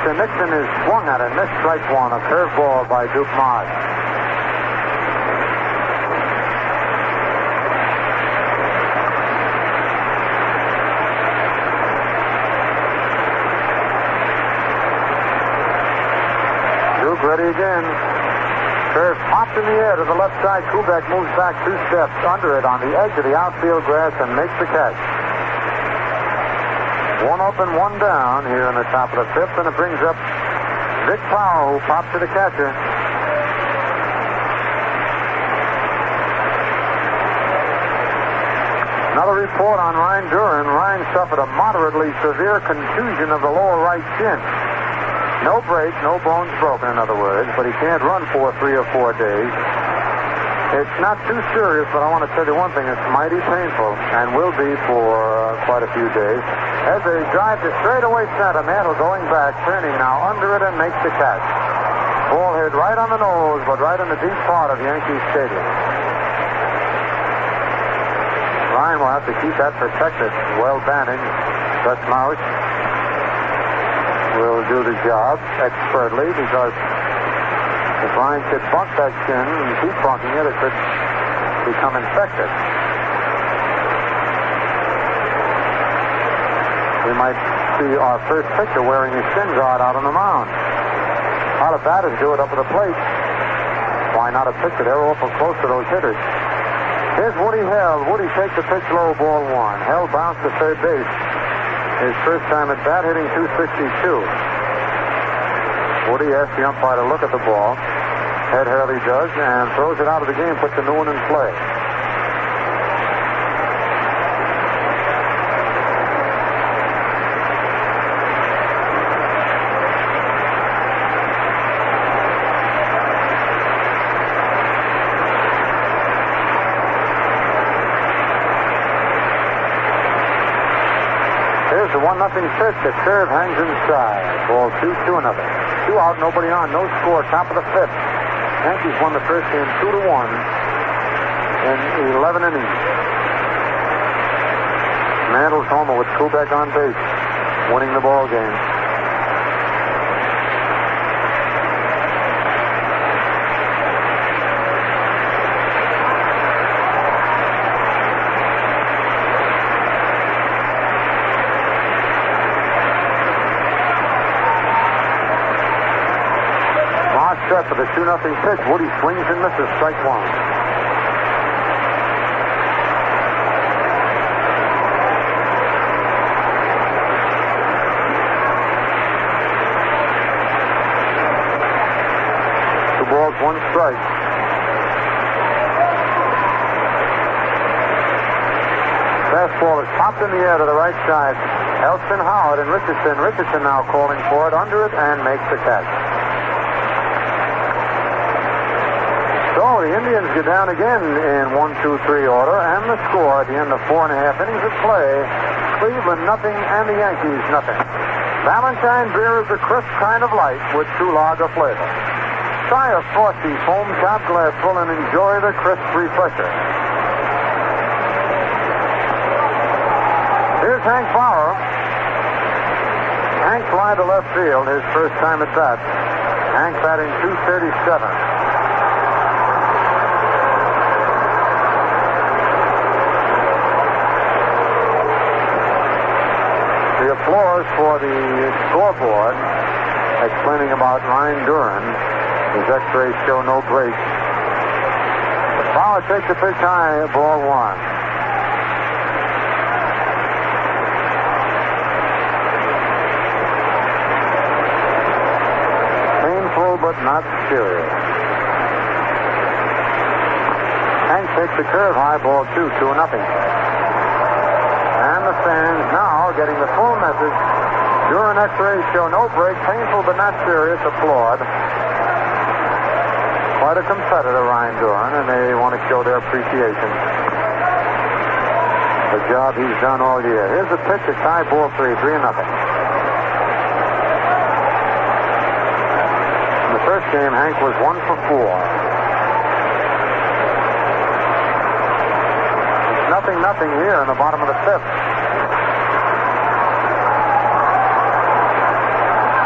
Nixon is swung at it, missed strike one, a curveball by Duke Marsh. Duke ready again. Curve popped in the air to the left side. Kubek moves back 2 steps under it on the edge of the outfield grass and makes the catch. 1 up and 1 down here in the top of the fifth, and it brings up Vic Powell, who popped to the catcher. Another report on Ryan Duran. Ryan suffered a moderately severe contusion of the lower right shin. No break, no bones broken, in other words, but he can't run for 3 or 4 days. It's not too serious, but I want to tell you one thing. It's mighty painful and will be for quite a few days. As they drive to straightaway center, Mantle going back, turning now under it and makes the catch. Ball hit right on the nose, but right in the deep part of Yankee Stadium. Ryan will have to keep that protected, well bandaged. Gus Mauch will do the job expertly, because if Ryan could bunk that shin and keep bunking it, it could become infected. We might see our first pitcher wearing his shin guard out on the mound. A lot of batters do it up at the plate. Why not a pitcher? They're awful close to those hitters. Here's Woody Held. Woody takes the pitch low, ball 1. Held bounced to third base. His first time at bat, hitting .262. Woody asks the umpire to look at the ball. Ed Hurley does, and throws it out of the game, puts the new one in play. Here's the 1-0 pitch. The curve hangs inside. Ball 2-0. 2 out, nobody on, no score. Top of the 5th. Yankees won the first game 2-1 in 11 innings. Mantle's homer with Kubek on base, winning the ball game. Set for the 2-0 pitch. Woody swings and misses. Strike 1. Two balls, 1 strike. Fastball is popped in the air to the right side. Elston, Howard, and Richardson. Richardson now calling for it under it and makes the catch. So the Indians get down again in 1-2-3 order, and the score at the end of 4.5 innings of play, Cleveland nothing and the Yankees nothing. Valentine beer is a crisp kind of light with 2 lager flavor. Try a frosty foam top glass full and enjoy the crisp refresher. Here's Hank Bauer. Hank fly to left field, his first time at bat. Hank batting .237. The applause for the scoreboard explaining about Ryan Duran. His x-rays show no break. Bauer takes the pitch high, ball 1. Painful but not serious. Hank takes the curve high, ball 2, 2-0. The fans now getting the full message. Duran x-rays show no break, painful but not serious. Applaud. Quite a competitor, Ryan Duran, and they want to show their appreciation. The job he's done all year. Here's the pitch, it's high, ball 3, 3-0. In the first game, Hank was 1 for 4. It's 0-0 here in the bottom of the 5th.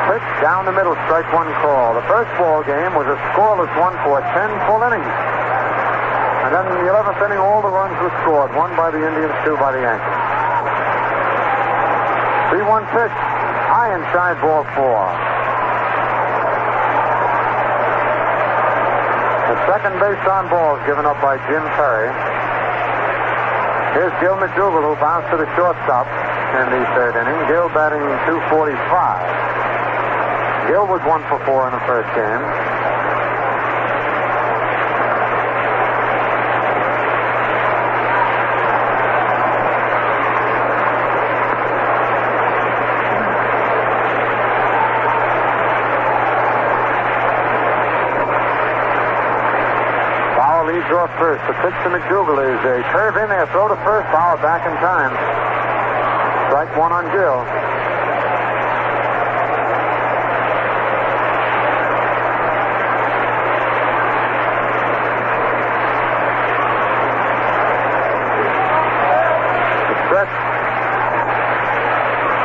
Pitch down the middle, strike 1 call. The first ball game was a scoreless one for 10 full innings. And then in the 11th inning, all the runs were scored. 1 by the Indians, 2 by the Yankees. 3-1 pitch, high inside, ball 4. The second base on balls given up by Jim Perry. Here's Gil McDougal, who bounced to the shortstop in the 3rd inning. Gil batting .245. Gil was 1 for 4 in the first game. first. The pitch to McDougal is a curve in there, throw to first, Bauer back in time. Strike one on Gill.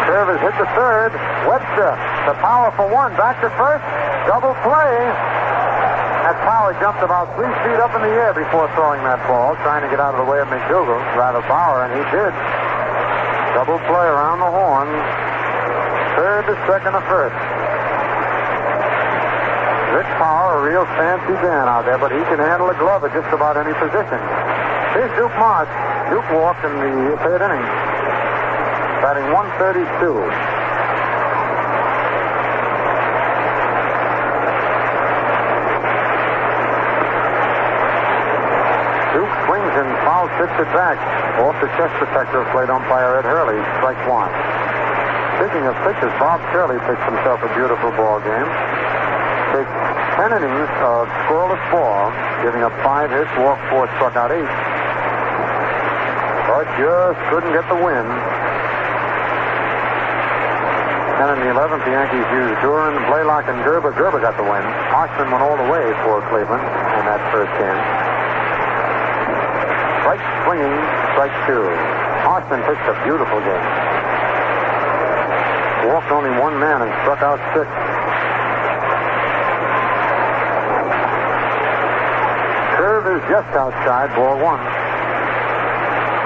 Curve is hit to third. Webster, the power for one, back to first. Double play. That power jumped about 3 feet up in the air before throwing that ball, trying to get out of the way of McDougal, rather Bauer, and he did. Double play around the horn. Third to second to first. Rich Power, a real fancy man out there, but he can handle a glove at just about any position. Here's Duke Marsh. Duke walked in the third inning, batting 132. Duke swings and fouls tips it back. Off the chest protector of plate umpire Ed Hurley. Strike one. Speaking of pitches, Bob Shirley pitched himself a beautiful ball game. Takes 10 innings of scoreless ball, giving up 5 hits, walked 4, struck out 8. But just couldn't get the win. And in the 11th, the Yankees used Duran, Blaylock, and Gerber. Gerber got the win. Hochman went all the way for Cleveland in that first game. Strike swinging, strike two. Hochman pitched a beautiful game. Walked only one man and struck out 6. Curve is just outside, ball 1.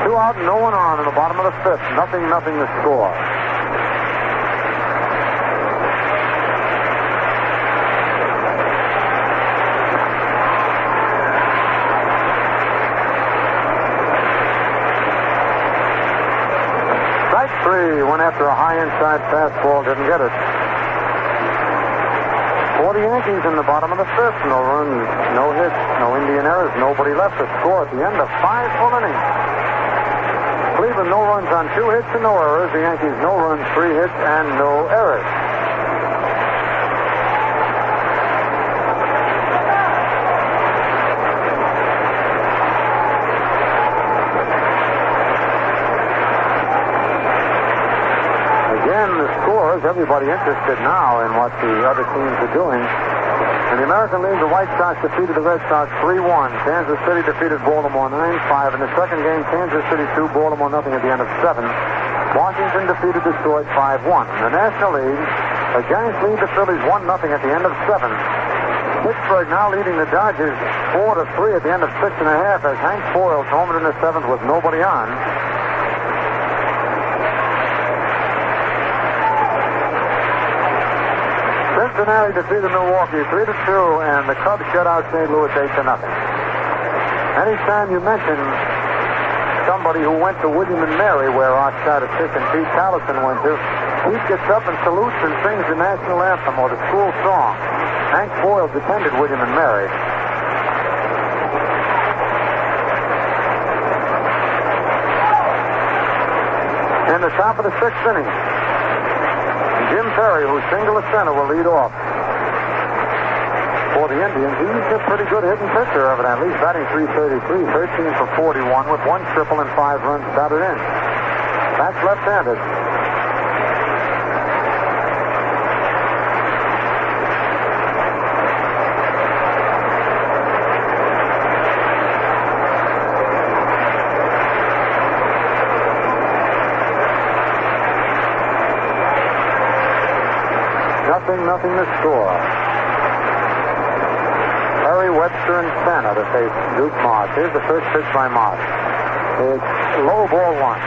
2 out, no one on in the bottom of the 5th. Nothing to score. Strike 3 went after a high inside fastball, didn't get it. For the Yankees in the bottom of the 5th, no runs, no hits, no Indian errors, nobody left to score at the end of 5 full innings. Cleveland, no runs on 2 hits and no errors. The Yankees, no runs, 3 hits, and no errors. Again, the scores, everybody interested now in what the other teams are doing. In the American League, the White Sox defeated the Red Sox 3-1. Kansas City defeated Baltimore 9-5. In the second game, Kansas City 2, Baltimore nothing at the end of 7. Washington defeated Detroit 5-1. In the National League, the Giants lead the Phillies 1-0 at the end of 7. Pittsburgh now leading the Dodgers 4-3 at the end of 6.5 as Hank Boyle homered in the 7th with nobody on. Cincinnati defeated Milwaukee 3-2, and the Cubs shut out St. Louis 8-0. Anytime you mention somebody who went to William and Mary, where our statistician Pete Callison went to, Pete gets up and salutes and sings the national anthem or the school song. Hank Boyles attended William and Mary. In the top of the 6th inning, Jim Perry, who's single to center, will lead off. For the Indians, he's a pretty good hitting pitcher, evidently. He's batting .333, 13 for 41 with 1 triple and 5 runs batted in. That's left-handed. Nothing to score. Perry, Webster, and Santa to face Duke Marsh. Here's the first pitch by Marsh. It's low, ball 1.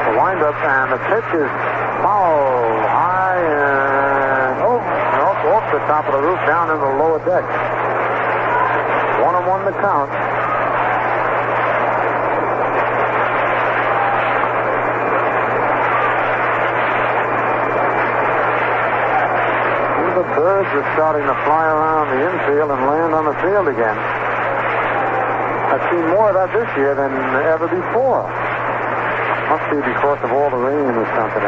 The windup and the pitch is foul high and off the top of the roof down in the lower deck. 1-1 the count. The birds are starting to fly around the infield and land on the field again. I've seen more of that this year than ever before. Must be because of all the rain or something.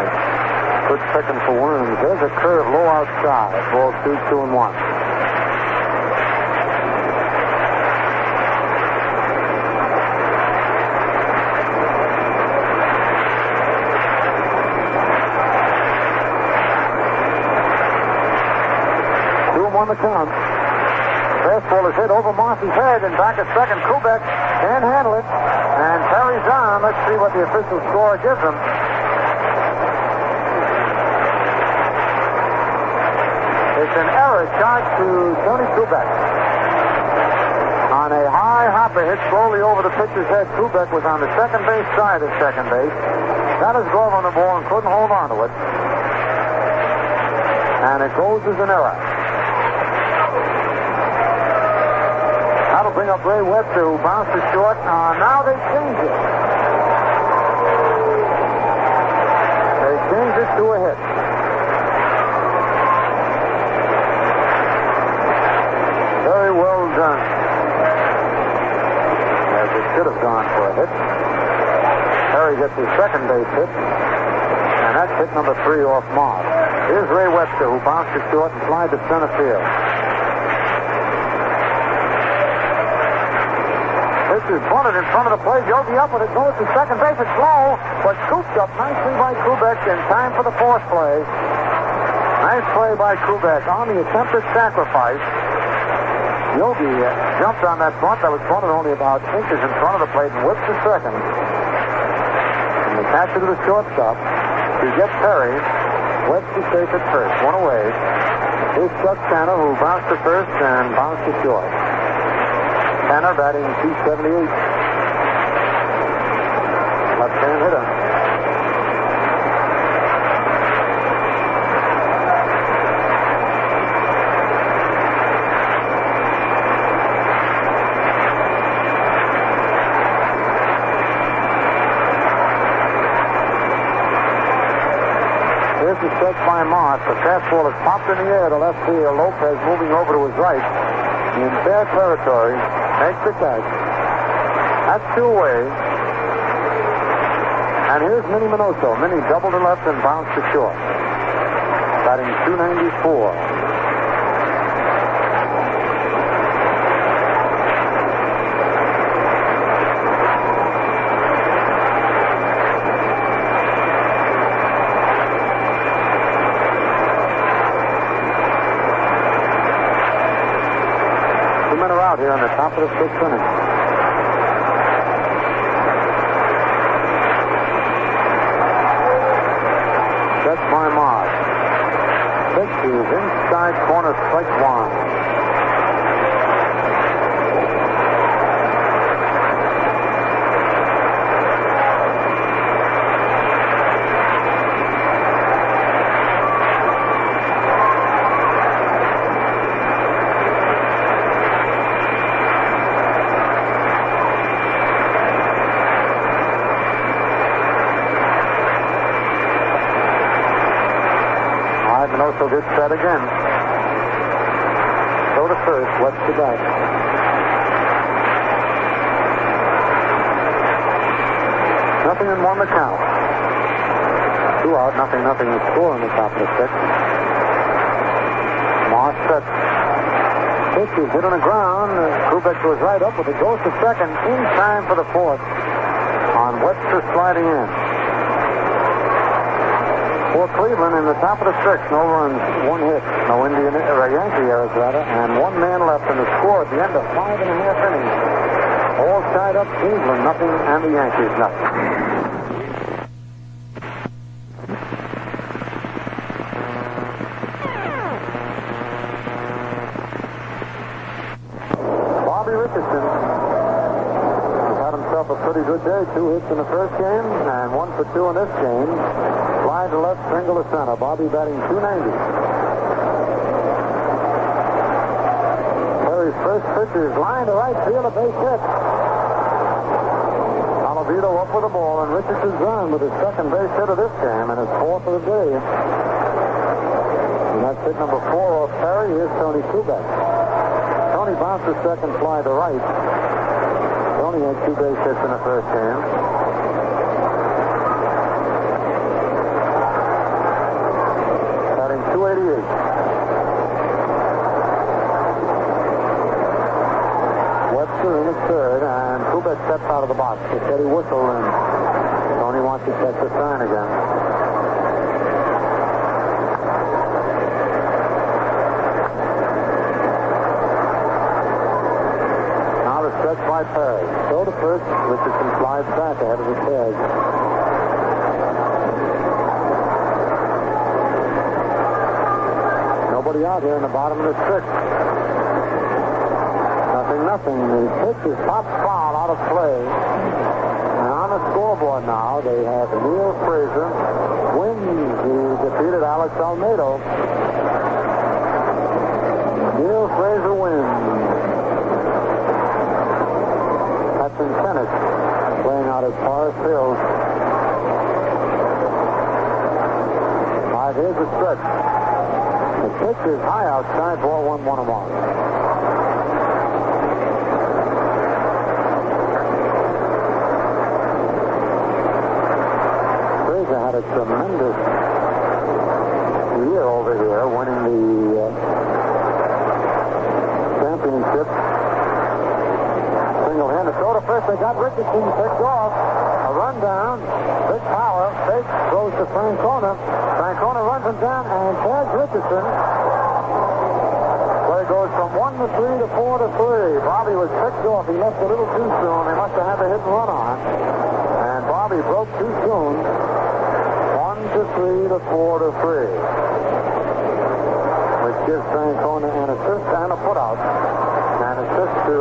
Good picking for worms. There's a curve low outside. Ball 2-2-1. On the count. Fastball is hit over Moss's head and back at second. Kubek can't handle it and carries on. Let's see what the official score gives him. It's an error charged to Tony Kubek. On a high hopper hit slowly over the pitcher's head. Kubek was on the second base side of second base. Got his glove on the ball and couldn't hold on to it. And it goes as an error. That'll bring up Ray Webster, who bounced it short. Now they change it. They change it to a hit. Very well done. As it should have gone for a hit. Perry gets his second base hit. And that's hit number 3 off Moss. Here's Ray Webster, who bounced it short and flied to center field. This is bunted in front of the plate. Yogi up with it. Goes to second base. It's low, but scooped up nicely by Kubek in time for the fourth play. Nice play by Kubek on the attempted sacrifice. Yogi jumped on that bunt that was bunted only about inches in front of the plate and whipped to second. And the catcher to the shortstop to get Perry. Webster safe at first. One away. Here's Chuck Tanner, who bounced to first and bounced to short. Tanner batting .278. Left-hand hitter. Here's the stretch by Moss. The fastball is popped in the air to left field. Lopez moving over to his right. In fair territory. Makes the catch. That's 2 away. And here's Minnie Minoso. Minnie doubled to left and bounced to short. Batting .294. Here on the top of the 6th inning. That's by Moss. Pitch is inside corner, strike 1. Minoso gets set again. Go to first, Webster back. Nothing in 1 to count. 2 out, nothing the score on the top of the 6th. Moss set. Pitch is hit on the ground. Kubek goes right up with it. Goes to second in time for the 4th. On Webster sliding in. For Cleveland in the top of the 6th, no runs, 1 hit, no Yankee errors rather, and 1 man left in the score at the end of 5.5 innings. All tied up, Cleveland nothing, and the Yankees nothing. Bobby Richardson has had himself a pretty good day. 2 hits in the first game and 1 for 2 in this game. Fly to left, single to center. Bobby batting .290. Perry's first pitch is line to right field, a base hit. Alavito up with the ball, and Richardson's on with his second base hit of this game and his 4th of the day. And that's hit number 4 off Perry. Here's Tony Kubek. Tony bounced his second fly to right. only had 2 base hits in the first game. Batting .288. Webster in the third, and Kubek steps out of the box. The steady whistle, and Tony wants to check the sign again. Now the stretch by Perry. Throw to first, Richardson slides back ahead of his head. Nobody out here in the bottom of the sixth. Nothing. The pitch is popped foul out of play. And on the scoreboard now, they have Neil Fraser wins, who defeated Alex Almeida. Neil Fraser wins. That's in tennis, playing out at Forest Hills. All right, here's the stretch. The pitch is high outside, ball 1-1 them off. Had a tremendous year over here, winning the championship single-handed. Throw to first, they got Richardson picked off. A run down, big power, fake, throws to Francona. Francona runs him down and tags Richardson. Play goes from 1-3 to 4-3. Bobby was picked off. He left a little too soon. They must have had the hit and run on. And Bobby broke too soon. 1-3 to 4-3, which gives Francona an assist and a putout. An assist to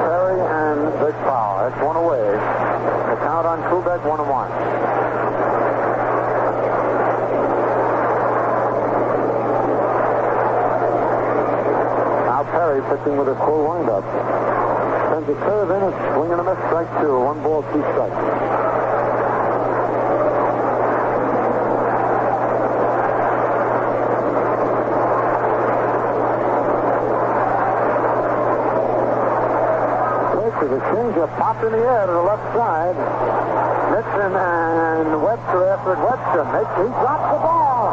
Perry and Big Power. That's one away. The count on Kubek, 1-1. Now Perry pitching with a full windup. Sends a curve in, a swing and a miss, strike 2. 1 ball, 2 strikes. The changeup popped in the air to the left side. Nixon and Webster after it. Webster makes, he dropped the ball.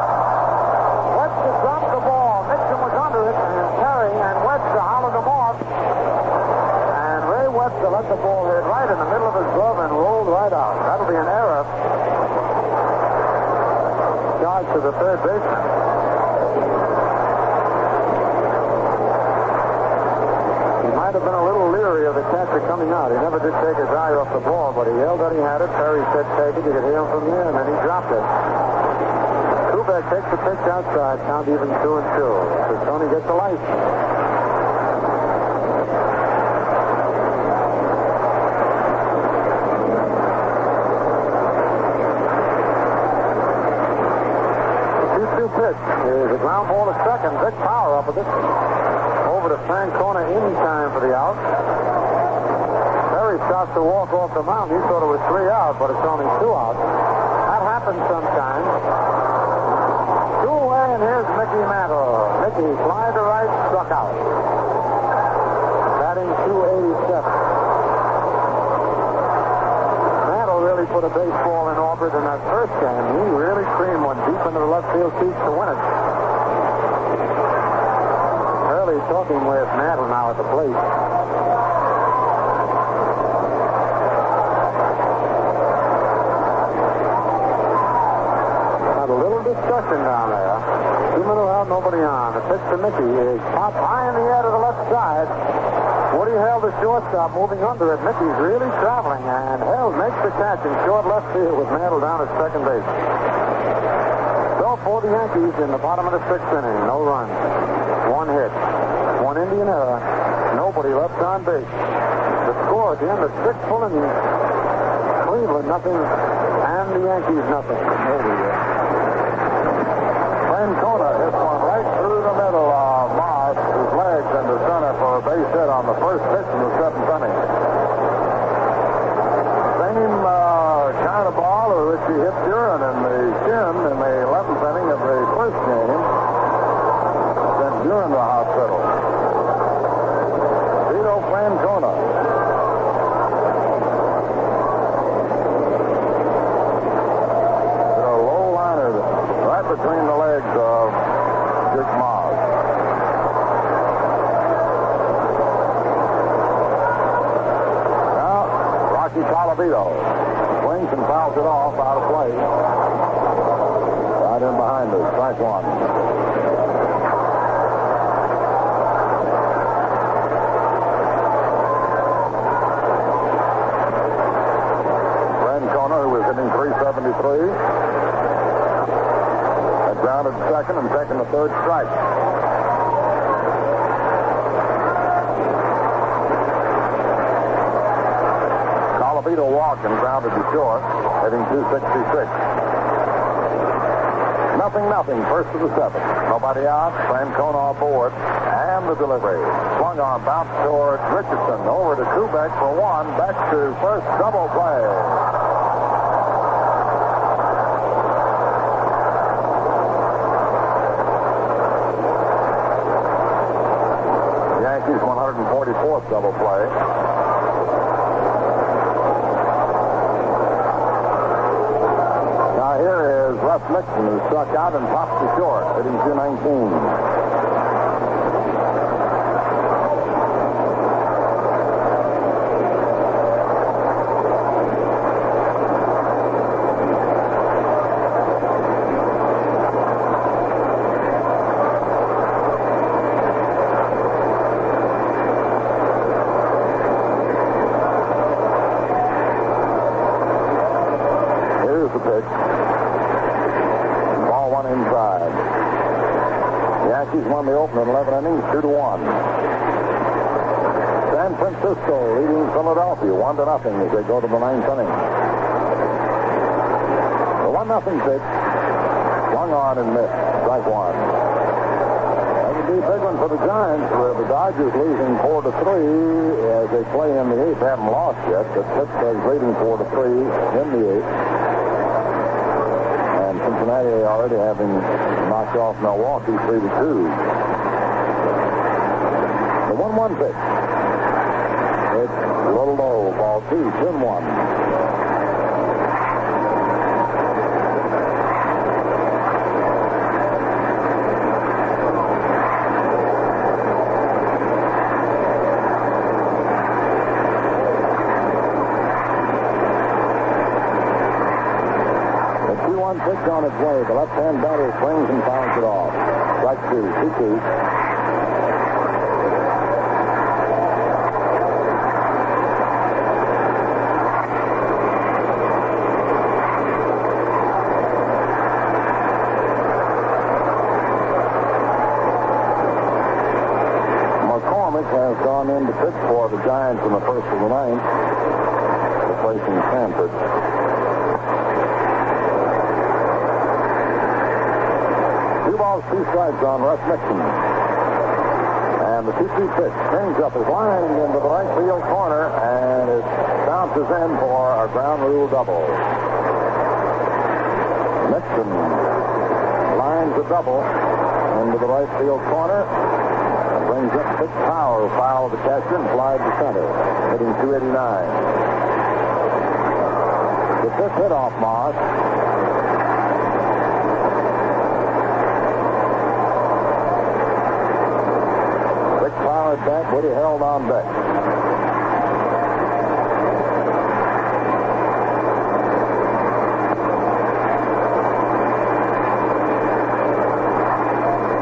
Webster dropped the ball. Nixon was under it, and Perry and Webster hollered him off. And Ray Webster let the ball hit right in the middle of his glove and rolled right out. That'll be an error. Charge to the third baseman. Might have been a little leery of the catcher coming out. He never did take his eye off the ball, but he yelled that he had it. Perry said take it. You could hear him from there, and then he dropped it. Kubek takes the pitch outside. Count even 2-2. So Tony gets a license. The 2-2 pitch is a ground ball to second. Big Power up with it. Over to Francona in time for the out. Perry starts to walk off the mound. He thought it was 3 out, but it's only 2 out. That happens sometimes. 2 away, and here's Mickey Mantle. Mickey fly to right, struck out. Batting .287. Mantle really put a baseball in orbit in that first game. He really creamed one deep into the left field seats to win it. Talking with Mantle now at the plate. Had a little discussion down there. 2 men out, nobody on. The pitch to Mickey is popped high in the air to the left side. Woody held the shortstop, moving under it. Mickey's really traveling, and Held makes the catch in short left field with Mantle down at second base. So for the Yankees in the bottom of the 6th inning, no runs, 1 hit. 1 Indian error. Nobody left on base. The score at the end of 6 full innings. Cleveland nothing, and the Yankees nothing. Francona hits one right through the middle of Moss, his legs into center for a base hit on the first pitch in the 7th inning. Same kind of ball which he hit Duran in the chin in the 11th inning of the first game. Sent Duran to the hospital. Francona. legs of Dick Moss. Now, Rocky Colavito swings and fouls it off out of play. Right in behind us, strike one. Who was hitting .373. Had grounded second and taken the third strike. Colavito walked and grounded to short, hitting .266. 0-0, first of the seventh. Nobody out, Francona aboard, and the delivery. Swung on, bounce toward Richardson, over to Kubek for one, back to first, double play. Yankees 144th double play. Now here is Russ Nixon, who struck out and popped to short, hitting .219. Ball one inside. The Yankees won the opener in 11 innings, 2-1. San Francisco leading Philadelphia 1-0 as they go to the ninth inning. The 1-0 pitch swung on and missed. Strike one. That would be a big one for the Giants, where the Dodgers losing 4-3 as they play in the eighth. They haven't lost yet, but Pittsburgh's leading 4-3 in the eighth. Cincinnati already having knocked off Milwaukee 3-2. The 1-1 pitch. It's a little low. Ball two, 10-1. Pitch on its way. The left-hand batter swings and fouls it off. Strike two, 2-2. McCormick has gone in to pitch for the Giants in the first of the ninth, replacing Sanford. 2 strikes on Russ Nixon. And the 2-2 pitch. Changeup is lined into the right field corner, and it bounces in for a ground rule double. Nixon lines the double into the right field corner. Brings up Pitch Power, foul the catcher, and flies to center, hitting .289. The fifth hit off Moss. Powered back, Woody held on back.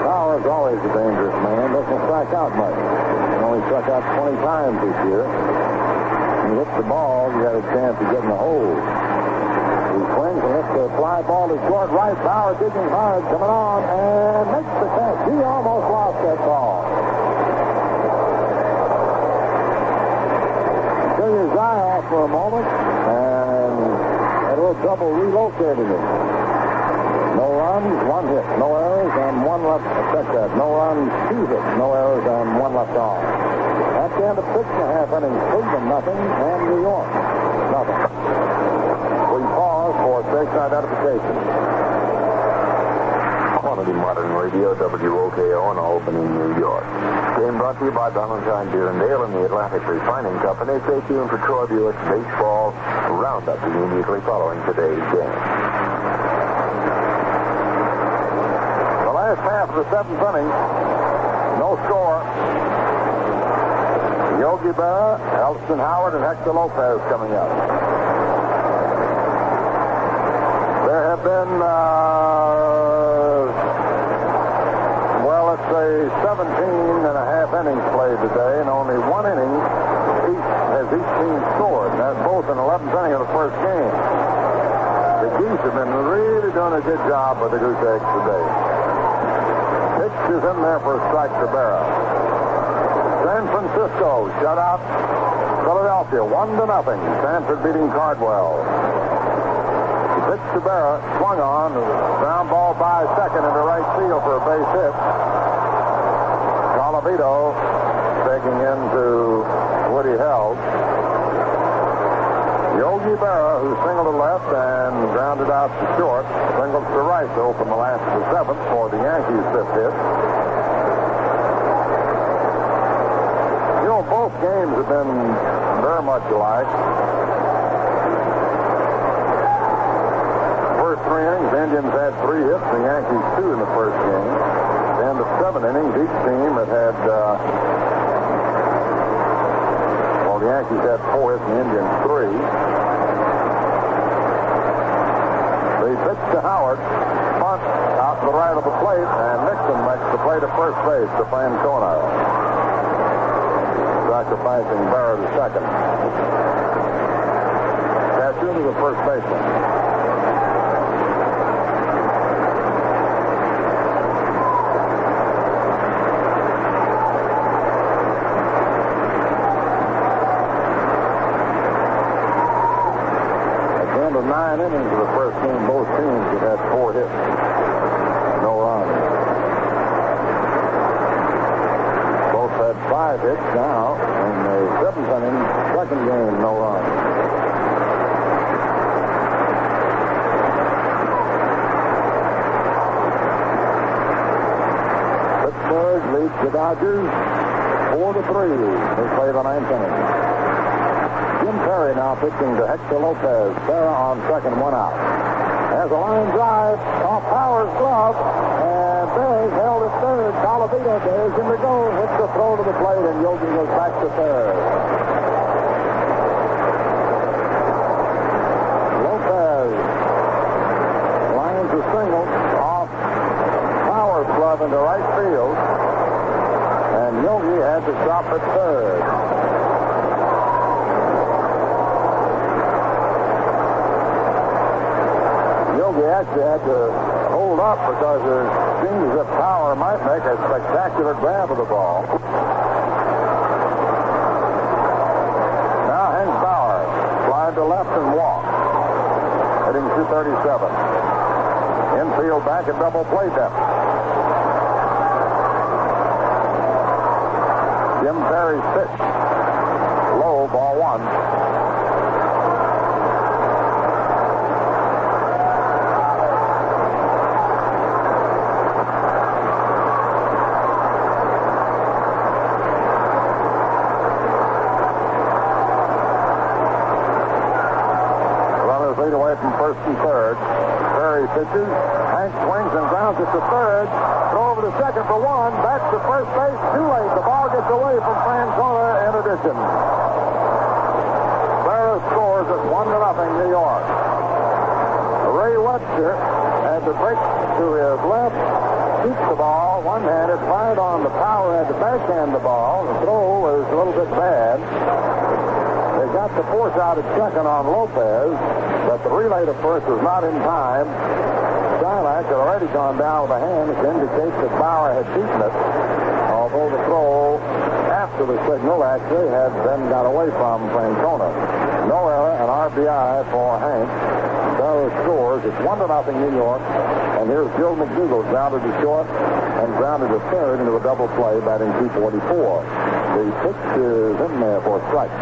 Power's always a dangerous man. Doesn't strike out much. He only struck out 20 times this year. When he hits the ball, you got a chance of getting a hold. He swings and hits the fly ball to short right. Power digging hard, coming on, and makes the catch. He almost lost that ball. His eye off for a moment, and that little double relocated him. No runs, 1 hit, no errors, and 1 left. Check that. No runs, 2 hits, no errors, and 1 left on. At the end of 6.5 innings, Cleveland nothing, and New York nothing. We pause for station identification. Quality Modern Radio, WOKO in Albany, New York. Game brought to you by Valentine Beer and Ale and the Atlantic Refining Company. Stay tuned for Troy Buick's baseball roundup immediately following today's game. of the seventh inning. No score. Yogi Berra, Elston Howard, and Hector Lopez coming up. There have been, let's say 17 and a half innings played today, and only one inning has each team scored. And that's both in the 11th inning of the first game. The Geese have been really doing a good job with the Goose Eggs today. Pitch is in there for a strike to Berra. San Francisco shut out Philadelphia 1-0. Stanford beating Cardwell. Pitch to Berra, swung on, ground ball by second into right field for a base hit. Colavito taking into Woody Held. Yogi Berra, who singled to left and grounded out to short, singled to right to open the last of the seventh for the Yankees' fifth hit. You know, both games have been very much alike. First three innings, the Indians had 3 hits, the Yankees 2 in the first game. At the end of 7 innings, each team had the Yankees had 4 hits and the Indians 3. The pitch to Howard, punt out to the right of the plate, and Nixon makes the play to first base to Francona, sacrificing Berra to second. Cashew to the first baseman. Innings of the first game, both teams have had 4 hits. No runs. Both had 5 hits now. In the 7th inning, second game, no runs. Pittsburgh leads the Dodgers 4-3. They play the 9th inning. Jim Perry now pitching to Hector Lopez. Berra on second, 1 out. Has a line drive off Power's glove, and Perry held at third. Colavito dares him to go. Hits the throw to the plate, and Yogi goes back to third. Lopez lines a single off Power's glove into right field, and Yogi had to stop at third. Yogi actually had to hold up because it seems as if Power might make a spectacular grab of the ball. Now Hank Bauer, slide to left and walk. Hitting 237. Infield back at double play depth. Jim Perry's pitch. Low, ball 1. Away from first and third. Perry pitches. Hank swings and grounds it to third. Throw over to second for 1. Back to first base. Too late. The ball gets away from Francona in addition. Berra scores at 1-0 New York. Ray Webster had to break to his left, keep the ball one-handed, fired on the Power, had to backhand the ball. The throw was a little bit bad. They got the force out at second on Lopez, but the relay to first was not in time. Silac had already gone down with a hand, which indicates that Bauer had beaten it, although the throw after the signal actually had then got away from Francona. No error, an RBI for Hank. Bauer scores. It's 1-0 New York, and here's Joe McDougall grounded to short and grounded to third into a double play, batting 244. The pitch is in there for a strike.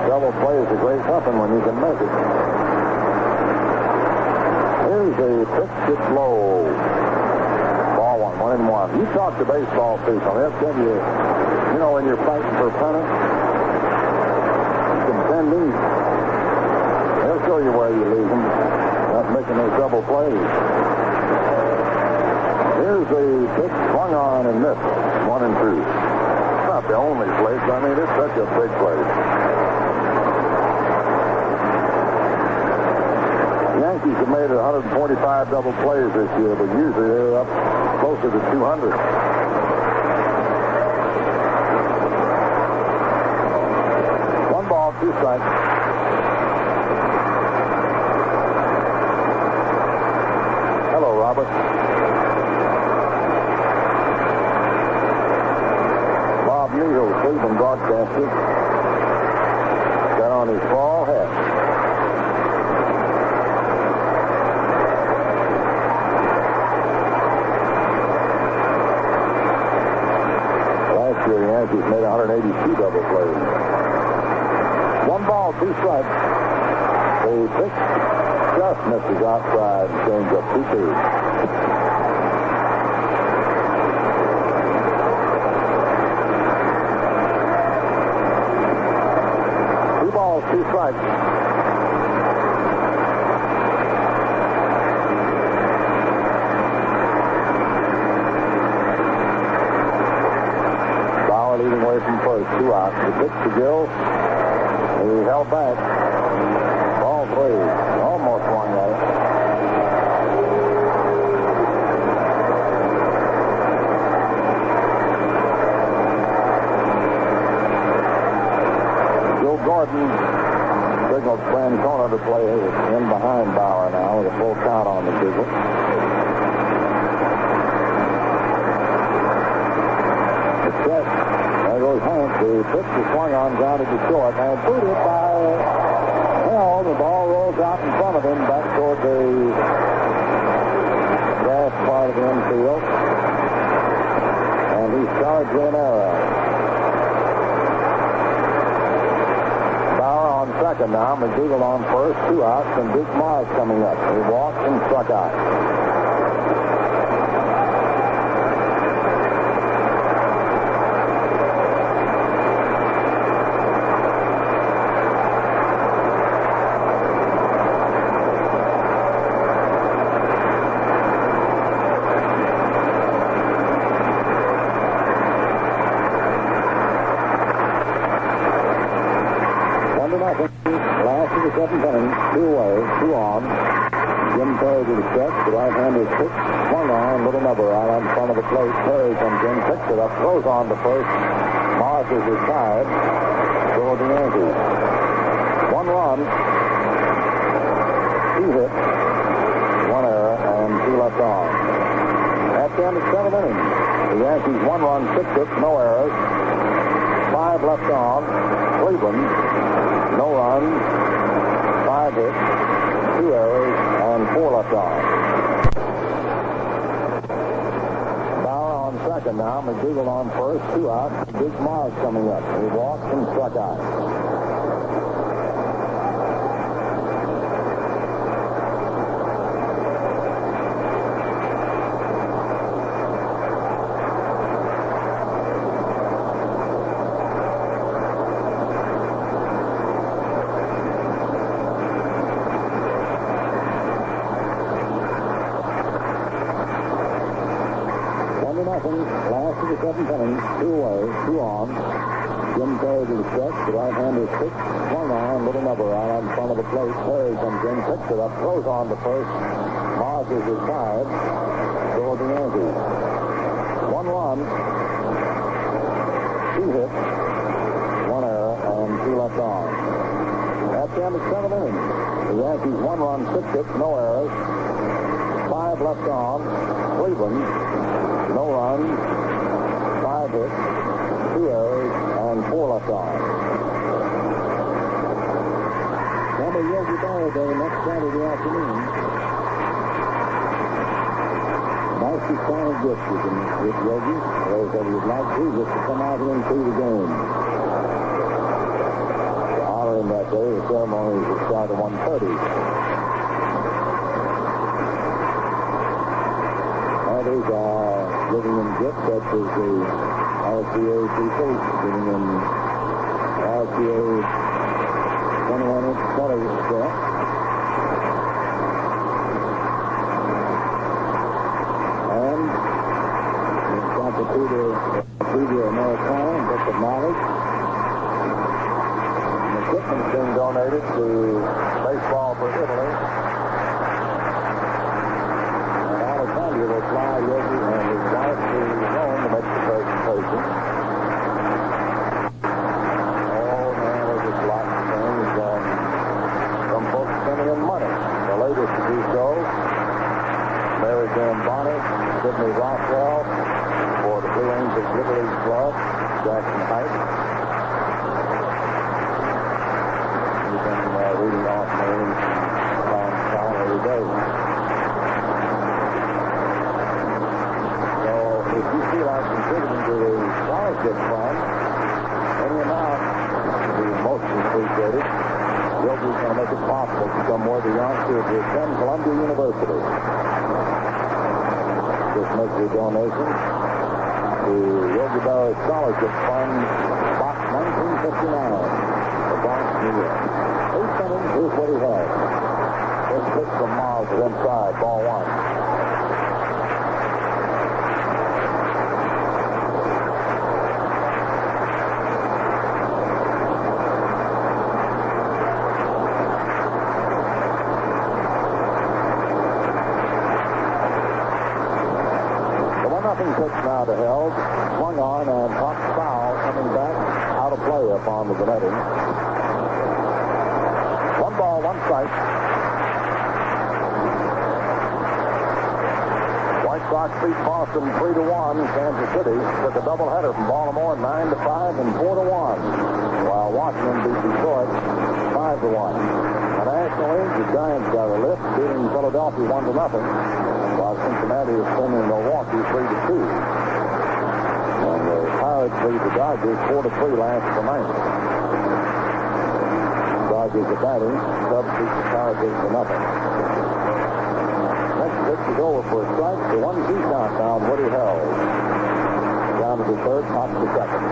Double play is a great weapon when you can make it. Here's a pitch that's low. Ball 1-1. You talk to baseball people. They'll tell you, when you're fighting for a pennant, contending, plays. Here's the pitch swung on and missed. 1-2. It's not the only place. I mean, it's such a big place. The Yankees have made 145 double plays this year, but usually they're up closer to 200. One ball, 2 strikes. Hello, Robert. Bob Neal, Cleveland broadcaster, got on his fall hat. Last year, the Yankees made 182 double plays. 1 ball, 2 strikes. The pitch just misses outside and change up 2-2. Two strikes. Bauer leading away from first. 2 outs. The pitch to Gill. He held back. Ball 3. Almost swung at it. Gordon signaled Francona to play in behind Bauer now with a full count on the Eagle. It's set. There goes Hank. The pitch is swung on, grounded to short, and booted by Hell. The ball rolls out in front of him back toward the grass part of the infield. And he charged an error. Second now, McDougal on first, 2 outs, and Duke Mars coming up. He walked and struck out. Last of the 7th inning, 2 away, 2 on. Jim Perry to the stretch. The right-hander pitch swung on. Little number out in front of the plate. Perry comes in, picks it up, throws on to first. Mars is retired. So the Yankees. 1 run, 2 hits, 1 error, and 2 left on. At the end of 7th inning, the Yankees 1 run, 6 hits, no errors, 5 left on. Cleveland, no runs, 5 hits, 2 errors, and 4 left on. Bauer on second now. McDougal on first, 2 outs. Duke Mars coming up. He walked and struck out. Last of the 7th inning, 2 away, 2 on. Jim Perry to the stretch. The right-hander pitch swung on. Little number out in front of the plate. Perry comes in, picks it up, throws on to first. Mars is retired. So the Yankees. 1 run, 2 hits, 1 error, and 2 left on. At the end of 7th inning, the Yankees 1 run, 6 hits, no errors, 5 left on. Cleveland, no runs, 5 hits, 2 errors, and 4 left on. Remember Yogi Berra Day next Saturday afternoon. Nice final gift you can give Yogi. Those that you'd like to just to come out here and see the game. To honor him that day, the ceremonies will start at 1:30. Others are giving him gifts such as the RCA people, giving him RCA 21-inch color set. to the Studio Americana and Book of Knowledge. And the equipment's being donated to Baseball for Italy. And Alexandria will fly Yogi and his wife to Rome to make the presentation. Oh, man, there's just lots of things. Some folks sending in money. The latest to do so, Mary Jane Bonnet, Sidney Roswell, for the Blue Angels Little League Club, Jackson Heights. You've been reading off names from time every day. So if you feel like contributing to the scholarship fund, any amount would be most appreciated. Yogi's going to make it possible for some worthy youngster to attend Columbia University. Just make your donation to Yogi Berra's Scholarship Fund, Box 1959, the Bronx, New York. 8 innings, here's what he has. First pitch from Miles is inside, ball 1. Pitch now to Held, swung on and popped foul, coming back out of play upon the netting. 1 ball, 1 strike. White Sox beat Boston 3-1. Kansas City took a doubleheader from Baltimore 9-5 and 4-1, while Washington beat Detroit 5-1. The National League, the Giants got a lift, beating Philadelphia 1-0. While Cincinnati is sending Milwaukee 3-2. And the Pirates lead the Dodgers 4-3 last for ninth. Dodgers are batting. Cubs beat the Pirates 8-0. Next pitch is over for a strike. The 1-2 count down Woody Held. Down to the third, top to second.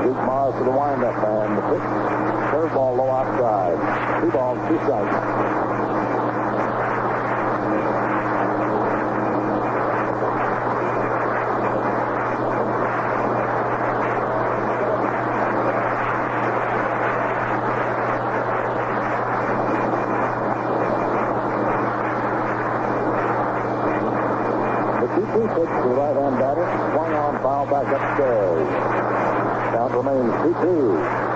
Deep Mars to the windup man. The pitch. Third ball low outside. 2 balls, 2 strikes. The 2-2 pitch to the right-hand batter. Swung on, foul back upstairs. Count remains 2-2.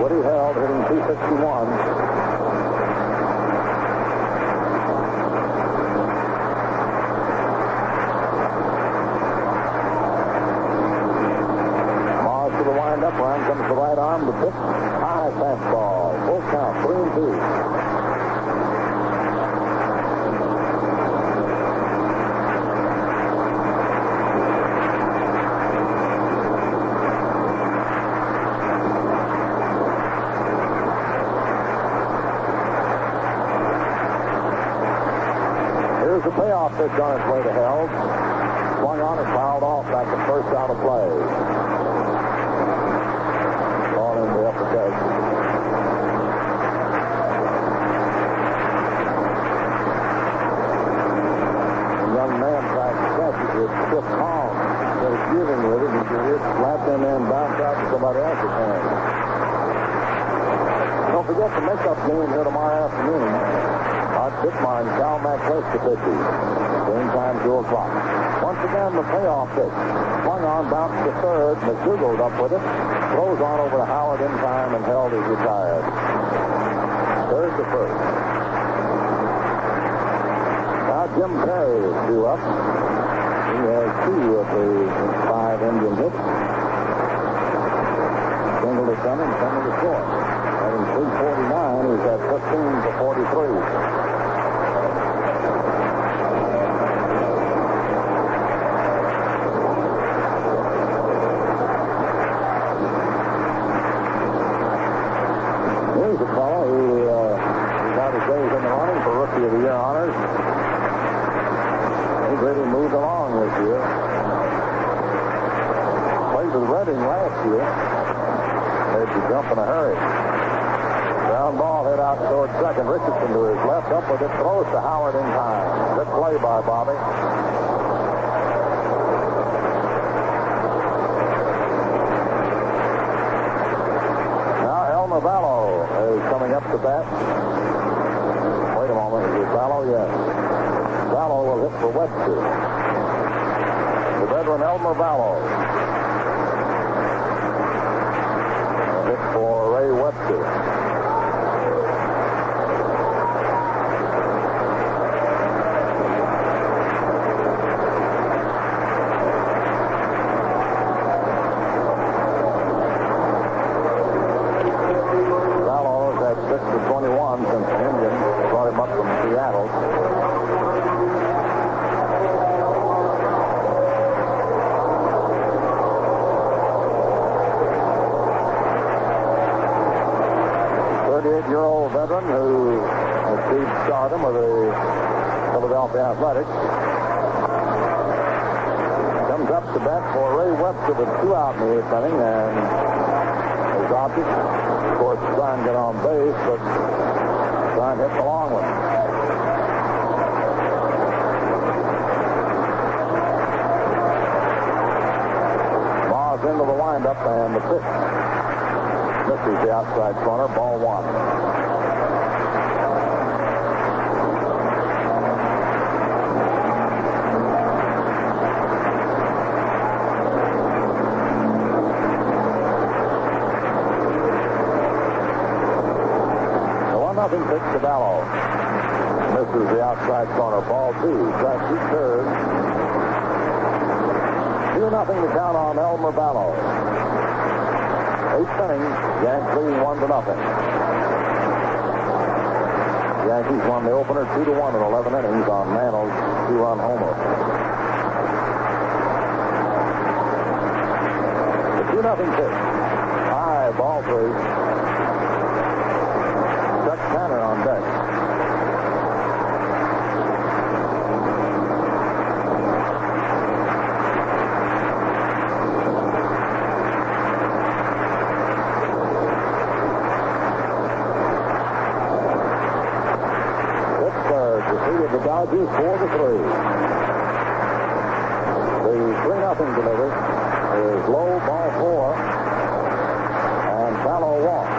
Woody Held hitting 261. Mars to the wind-up. Round comes the right arm. The pitch. High fastball. Full count. 3-2. Here's the payoff pitch on its way to Held. Swung on and fouled off back at first out of play. Ball in the upper deck. The young man tried to catch it with stiff palm. Instead of dealing with it, he could hit slapped in there and bounce out to somebody else's hand. Don't forget the makeup game here tomorrow afternoon. Art Dittmar and Cal McClish to pitches. Game time 2 o'clock. Once again, the payoff pitch. Swung on, bounced to third. McDougall's up with it. Throws on over to Howard in time and Held is retired. Third to first. Now Jim Perry is due up. He has 2 of the 5 Indian hits. Single to center and center to short. Having 349, he's at 15 for 43. Here's a fellow who got his days in the running for Rookie of the Year honors. He's really moved along this year. Played with Reading last year. Made you jump in a hurry. Ground ball hit out toward second. Richardson to his left, up with it, throws to Howard in time. Good play by Bobby. Now Elmer Vallow is coming up to bat. Wait a moment, is it Vallow? Yes. Vallow will hit for Webster. The veteran Elmer Vallow. A hit for Ray Webster. Vallow's had 6 for 21 since the Indians brought him up from Seattle. Year-old veteran who achieved stardom with the Philadelphia Athletics. Comes up to bat for Ray Webster with 2 out in the 8th inning, and his object, of course, trying to get on base, but trying to hit the long one. Moss into the windup and the pitch. Misses the outside corner, ball 1. The 1-0 pitch to Vallow. Misses the outside corner, ball 2. Strikes 2 curves. 2-0 to count on Elmer Vallow. 8th inning, Yankees leading 1-0. Yankees won the opener 2-1 in 11 innings on Mantle's 2-run homer. The 2-0 pitch. High, ball 3. Chuck Tanner on deck. The Dodgers 4-3. The 3-0 delivery is low, ball 4, and Vallow walks.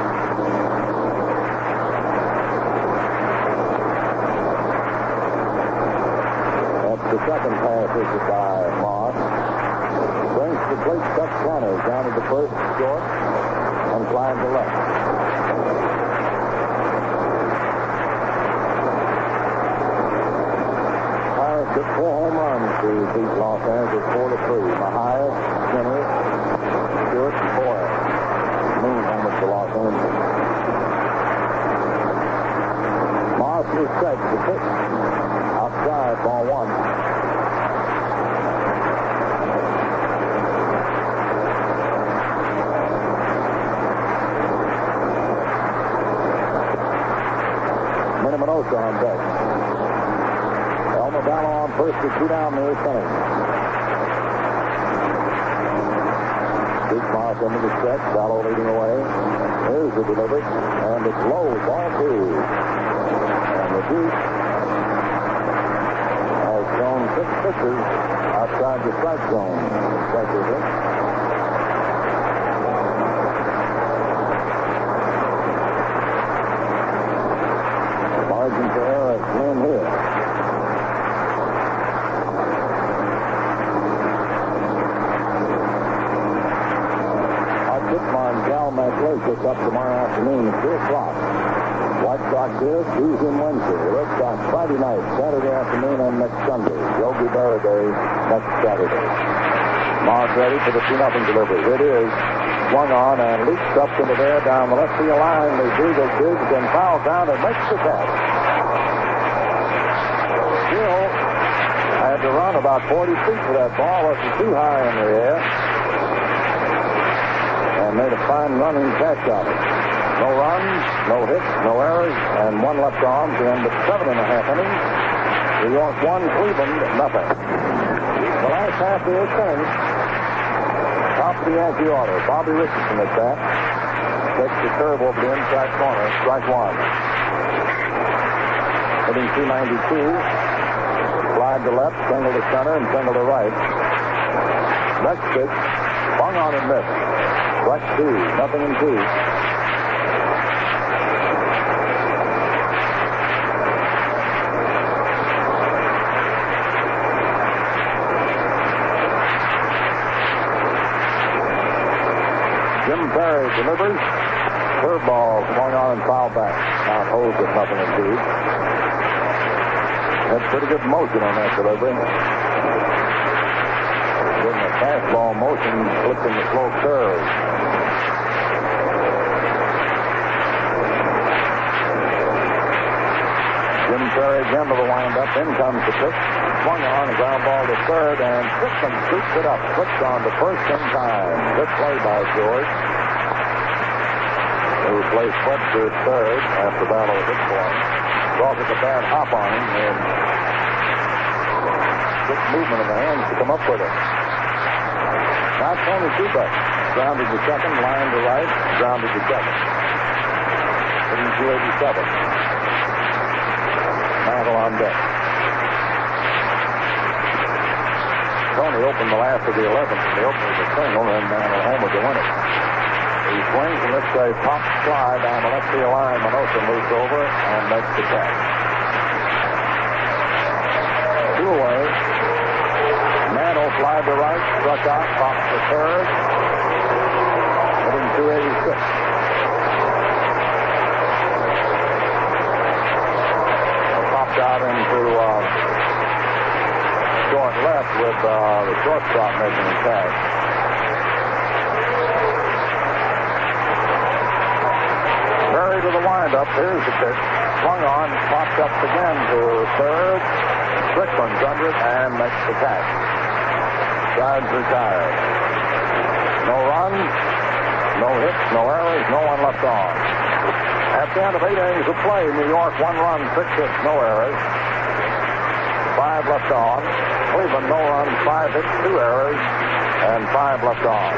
That's the second pass issued by Moss. Brings the plate Chuck Tanner down to the first short and flying to left. Took 4 home runs to beat Los Angeles 4-3. Mahias, Skinner, Stewart, and Boyle. Moon homers to Los Angeles. Moss was set to pitch. Outside, ball 1. Minaminosa on deck. Vallow on first to 2 down the 8th inning. Big Moss into the stretch. Vallow leading away. Here's the delivery. And it's low. Ball 2. And the Duke has thrown 6 pitches outside the strike zone. Respectively. Margin for error at Lynn here. Gets up tomorrow afternoon at 2 o'clock. White Sox here Tuesday and Wednesday. Red Sox Friday night, Saturday afternoon, and next Sunday. Yogi Berra Day next Saturday. Moss ready for the 2-0 delivery. Here it is. Swung on and leaps up into there down the left field line. The Eagles digs and foul down and makes the catch. Hill had to run about 40 feet for that ball. Wasn't too high in the air. Made a fine running catch on it. No runs, no hits, no errors, and 1 left on to end at 7.5 innings. New York 1, Cleveland nothing. The last half of the 8th inning, top of the Yankee order. Bobby Richardson at bat. Takes the curve over the inside corner. Strike one. Hitting 292. Slide to left, single to center, and single to right. Next pitch, swung on and missed. Strike two, nothing in two. Jim Perry delivers. Curveball swung on and fouled back. Now holds it, nothing in two. Had pretty good motion on that delivery. Getting a fastball motion, flipping the slow curve. Jim Perry again to the windup. In comes the pitch. Swung on, a ground ball to third, and Dixon scoops it up. Flips on to first in time. Good play by George, who plays Fletch to third after battle of hit point. Draws a bad hop on him, and good movement of the hands to come up with it. Now Tony Kubek. Grounded to second, line to right, grounded to second. Hitting 287. Mantle on deck. Tony opened the last of the 11th, and the opener was a single, and Mantle homer to win it. He swings and lets a pop fly down the left field line. Minosa moves over and makes the catch. Two away. Mantle fly to right, struck out, pops to third. Hitting 286. Popped out into short left with the shortstop making the catch. Perry to the windup. Here's the pitch. Swung on, popped up again to third. Strickland's under it and makes the catch. Sides retired. No runs, no hits, no errors, no one left on. At the end of 8 innings of play, New York 1 run, 6 hits, no errors. 5 left on. Cleveland, no runs, 5 hits, 2 errors, and 5 left on.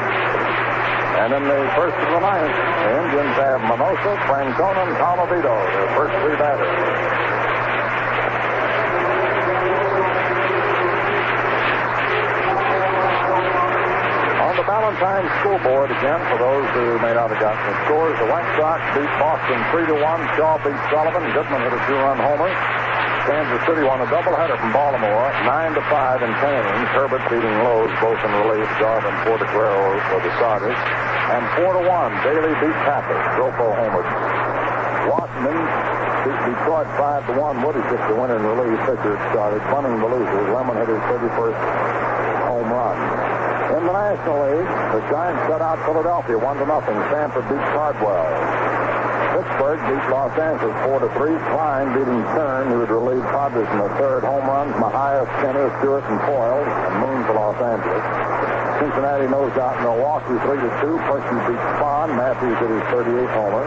And in the first of the ninth, the Indians have Minosa, Francona, and Calavito, their first 3 batters. On the Valentine scoreboard again, for those who may not have gotten the scores, the White Sox beat Boston 3-1. Shaw beat Sullivan. Goodman hit a 2-run homer. Kansas City won a doubleheader from Baltimore, 9-5 in 10 innings. Herbert beating Lowe's, both in relief. Garvin, Portocarrero for the starters. And 4-1, Daly beat Tapper. Dropo homered. Washington beat Detroit 5-1. Woody took the winner in relief. Fisher started. Bunning the losers. Lemon hit his 31st home run. In the National League, the Giants shut out Philadelphia 1-0. Stanford beat Cardwell. Pittsburgh beat Los Angeles 4-3. Klein beating Stern, who had relieved Padres in the third. Home runs, Mahia, Skinner, Stewart, and Foyle, and Moon for Los Angeles. Cincinnati nosed out Milwaukee 3-2. Percy beat Spahn. Matthews hit his 38th homer.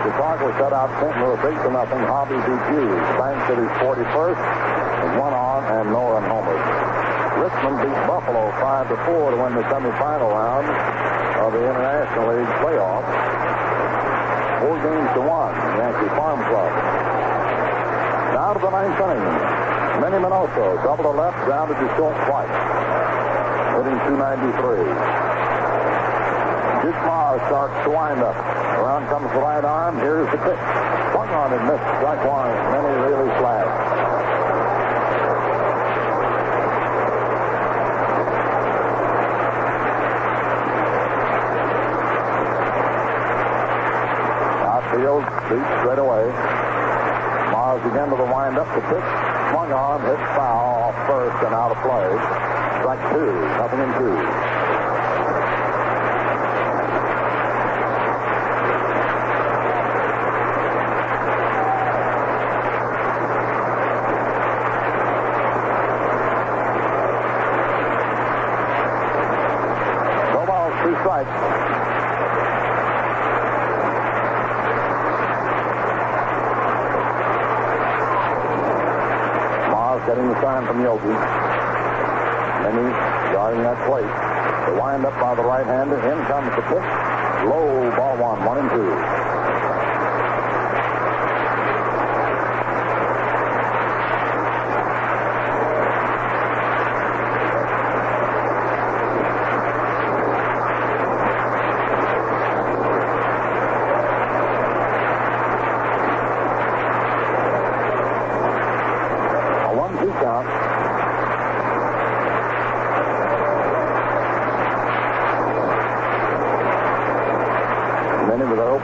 Chicago shut out St. Louis 8-0. Hobby beat Hughes. Banks hit his 41st, with 1 on and no run homers. Richmond beat Buffalo 5-4 to win the semifinal round of the International League playoffs. 4-1, Yankee Farm Club. Now to the ninth inning. Manny Minoso, double to left, grounded to short twice. Hitting 293. Duke Mars starts to wind up. Around comes the right arm. Here's the pitch. Swung on and missed. Strike one. Manny really flat. Field beat straight away. Mars again to the windup. The pitch swung on, hit foul off first and out of play. Strike 2, nothing in 2. No balls, 2 strikes. Getting the sign from Yogi. Manny guarding that plate. The wind up by the right-hander. In comes the pitch. Low, ball one, 1-2.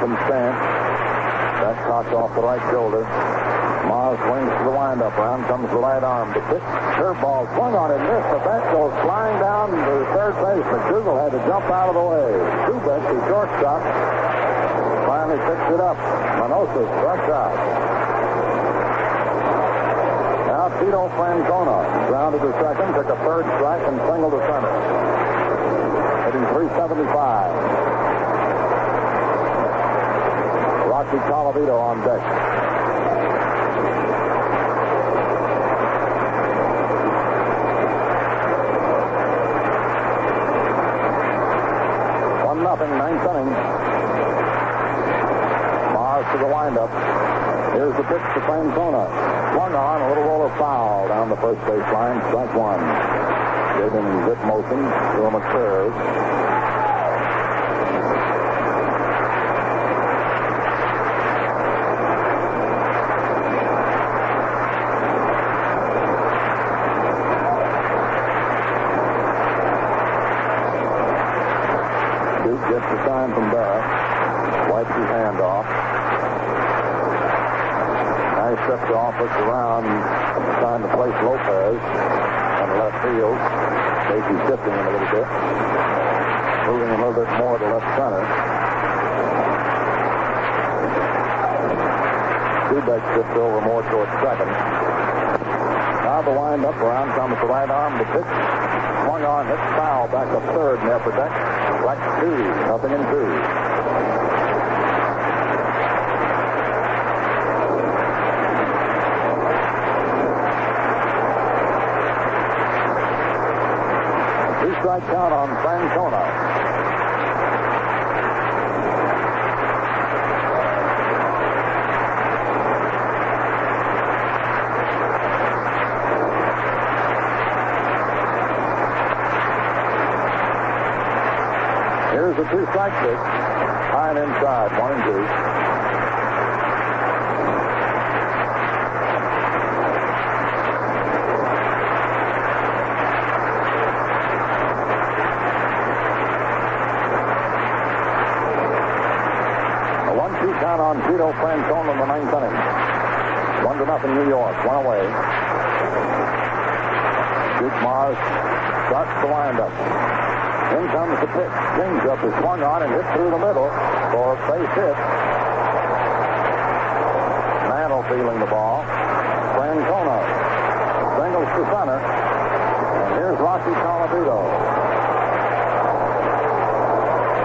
Stance. That cocked off the right shoulder. Mars swings to the windup. Round comes the right arm. The pitch, curveball swung on it, missed, but that goes flying down to third base. McDougal had to jump out of the way. Kubek, the shortstop, finally picked it up. Manosa struck out. Now Tito Francona grounded to second, took a third strike, and singled to center. Hitting .375. Rocky Colavito on deck. Nothing, ninth inning. Mars to the windup. Here's the pitch to Francona. Swung on, a little roller foul down the first baseline. Strike one. Gave him zip motion, threw him a curve. Gets the sign from Barrett. Wipes his hand off. Now he steps off, looks around, trying to place Lopez on the left field. Casey's shifting him a little bit. Moving a little bit more to left center. Kubek shifts over more towards second. Now the windup. Around comes the right arm. The pitch swung on, hit foul back to third in the upper deck. Strike two, 0-2. Two-strike count on Francona. Here's the two-strike pitch. High and inside, 1-2. A 1-2 count on Tito Francona in the ninth inning. 1-0 New York, one away. Duke Mars starts the windup. In comes the pitch. Change-up is swung on and hit through the middle for a base hit. Mantle feeling the ball. Francona singles to center. And here's Rocky Colavito.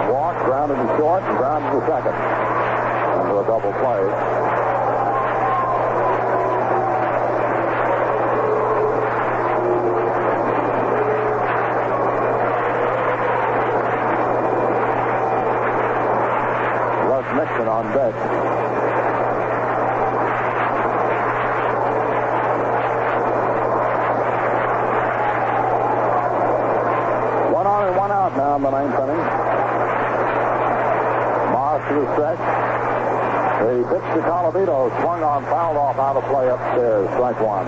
Walk, grounded to short, and grounded to second. Into a double play. Nixon on deck. One on and one out now in the ninth inning. Mars to the stretch. The pitch to Colavito swung on, fouled off out of play upstairs. Strike one.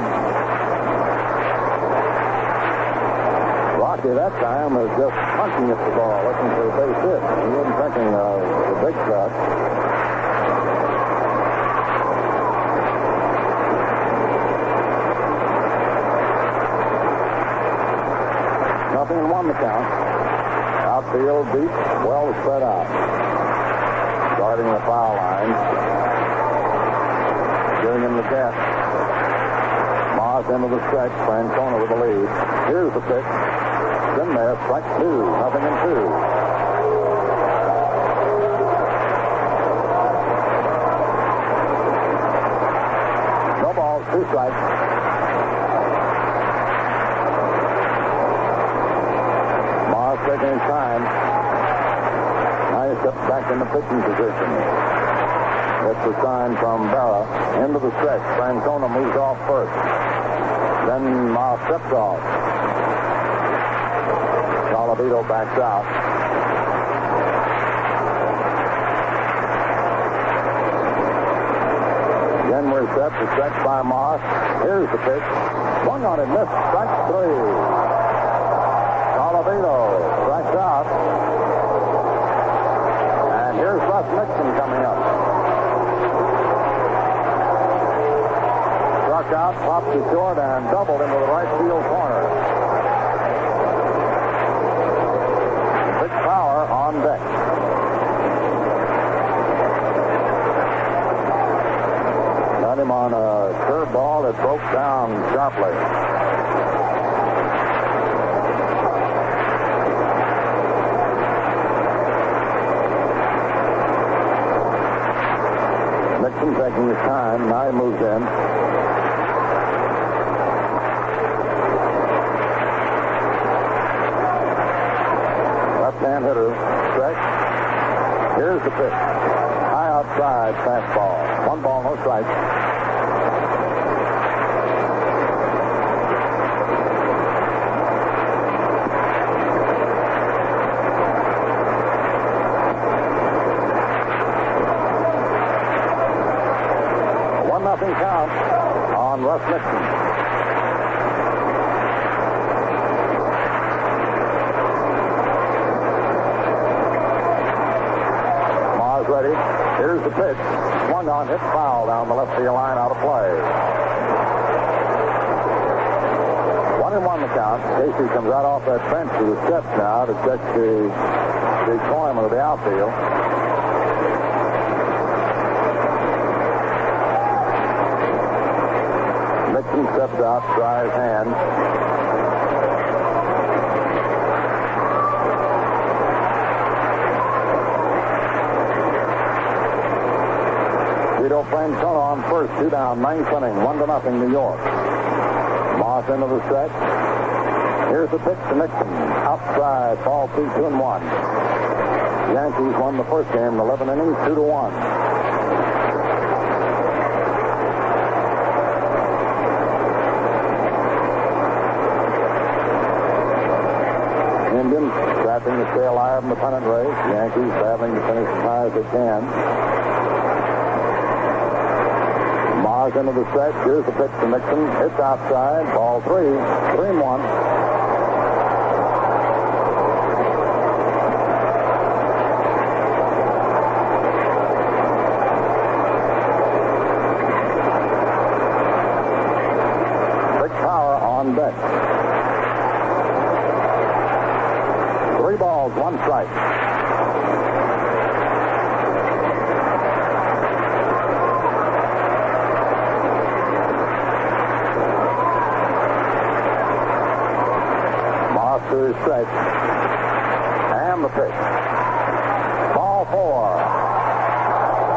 Rocky that time was just punching at the ball, looking for a base hit. He wasn't thinking the big shot. Nothing in one the count. Outfield deep, well spread out. Guarding the foul line. Giving him the gap. Mars into the stretch. Francona with the lead. Here's the pitch. In there, strike two, 0-2. No balls, two strikes. Mars taking his time. Now Ray steps back in the pitching position. Gets a sign from Berra. Into the stretch. Francona moves off first. Then steps off. Colavito backs out. Again, we're set to stretch by Moss. Here's the pitch. Swung on it, missed. Strike 3. Colavito strikes out. And here's Russ Nixon coming up. Struck out, popped to short, and doubled into the right field corner. Big Power on deck. Got him on a curveball that broke down sharply. Nixon taking his time. Now he moves in. Left-hand hitter. Stretch. Here's the pitch. High outside fastball. 1 ball, no strikes. Nothing count on Russ Nixon. Mars ready. Here's the pitch. Swung on, hit foul down the left field line, out of play. 1-1 the count. Casey comes right off that bench to the steps now to check the deployment of the outfield. Nixon steps out, dries hands. Vito Francona on first, 2 down, 9th inning, 1-0 New York. Moss into the stretch. Here's the pitch to Nixon. Outside, ball 2-1. Yankees won the first game, 11 innings, 2-1. Indians scrapping to stay alive in the pennant race. The Yankees battling to finish as high as they can. Mars into the stretch. Here's the pitch to Nixon. Hits outside. Ball 3. 3-1. Big Power on deck. 3 balls, 1 strike. Moss to his stretch. And the pitch. Ball 4.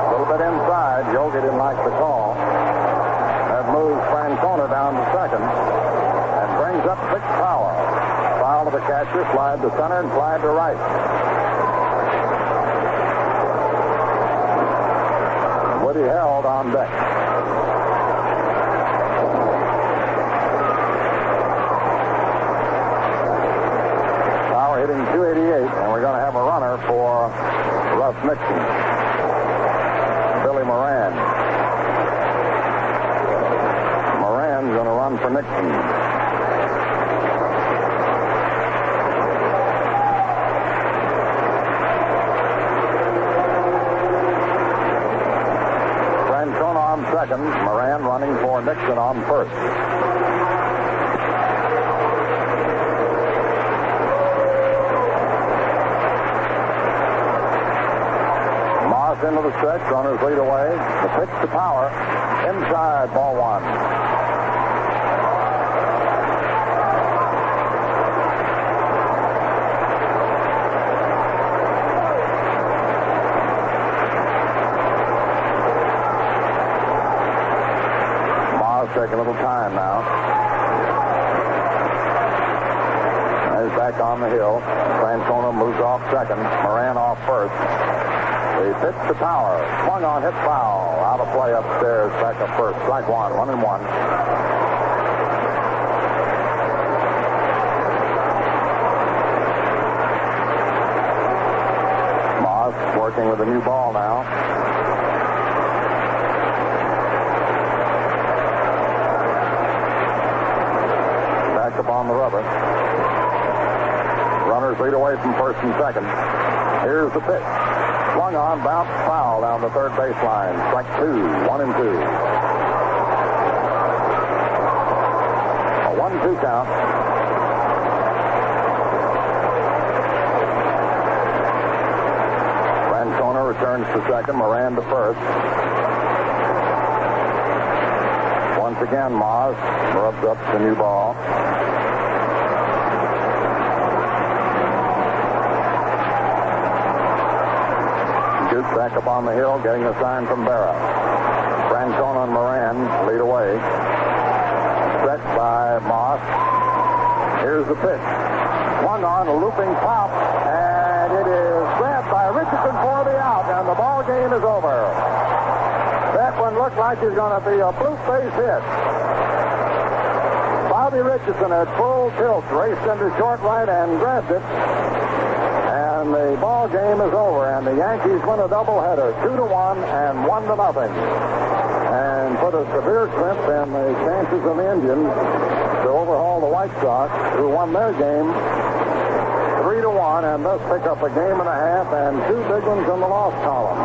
A little bit inside. Yogi didn't like the call. That moves Francona down to second. And brings up Big Power. Foul to the catcher, slide to center, and slide to right. Woody held on deck. Power hitting .288, and we're going to have a runner for Russ Nixon. Billy Moran. Moran's going to run for Nixon. On second, Moran running for Nixon on first. Moss into the stretch, runners lead away. The pitch to Power, inside, ball 1. Take a little time now. As back on the hill. Francona moves off second. Moran off first. The pitch to Power. Swung on, hit foul. Out of play upstairs. Back up first. Strike one. 1-1. Moss working with a new ball now. Back up on the rubber. Runners lead away from first and second. Here's the pitch. Swung on, bounced foul down the third baseline. Strike two, 1-2. A 1-2 count. Francona returns to second, Moran to first. Once again, Moss rubs up the new ball. Back up on the hill, getting a sign from Berra. Francona and Moran lead away. Set by Moss. Here's the pitch. Swung on, a looping pop, and it is grabbed by Richardson for the out, and the ball game is over. That one looked like it was going to be a blue face hit. Bobby Richardson at full tilt raced into short right and grabbed it. And the ball game is over, and the Yankees win a doubleheader, 2-1 and 1-0, and put a severe crimp in the chances of the Indians to overhaul the White Sox, who won their game 3-1, and thus pick up a game and a half and two big ones in the loss column.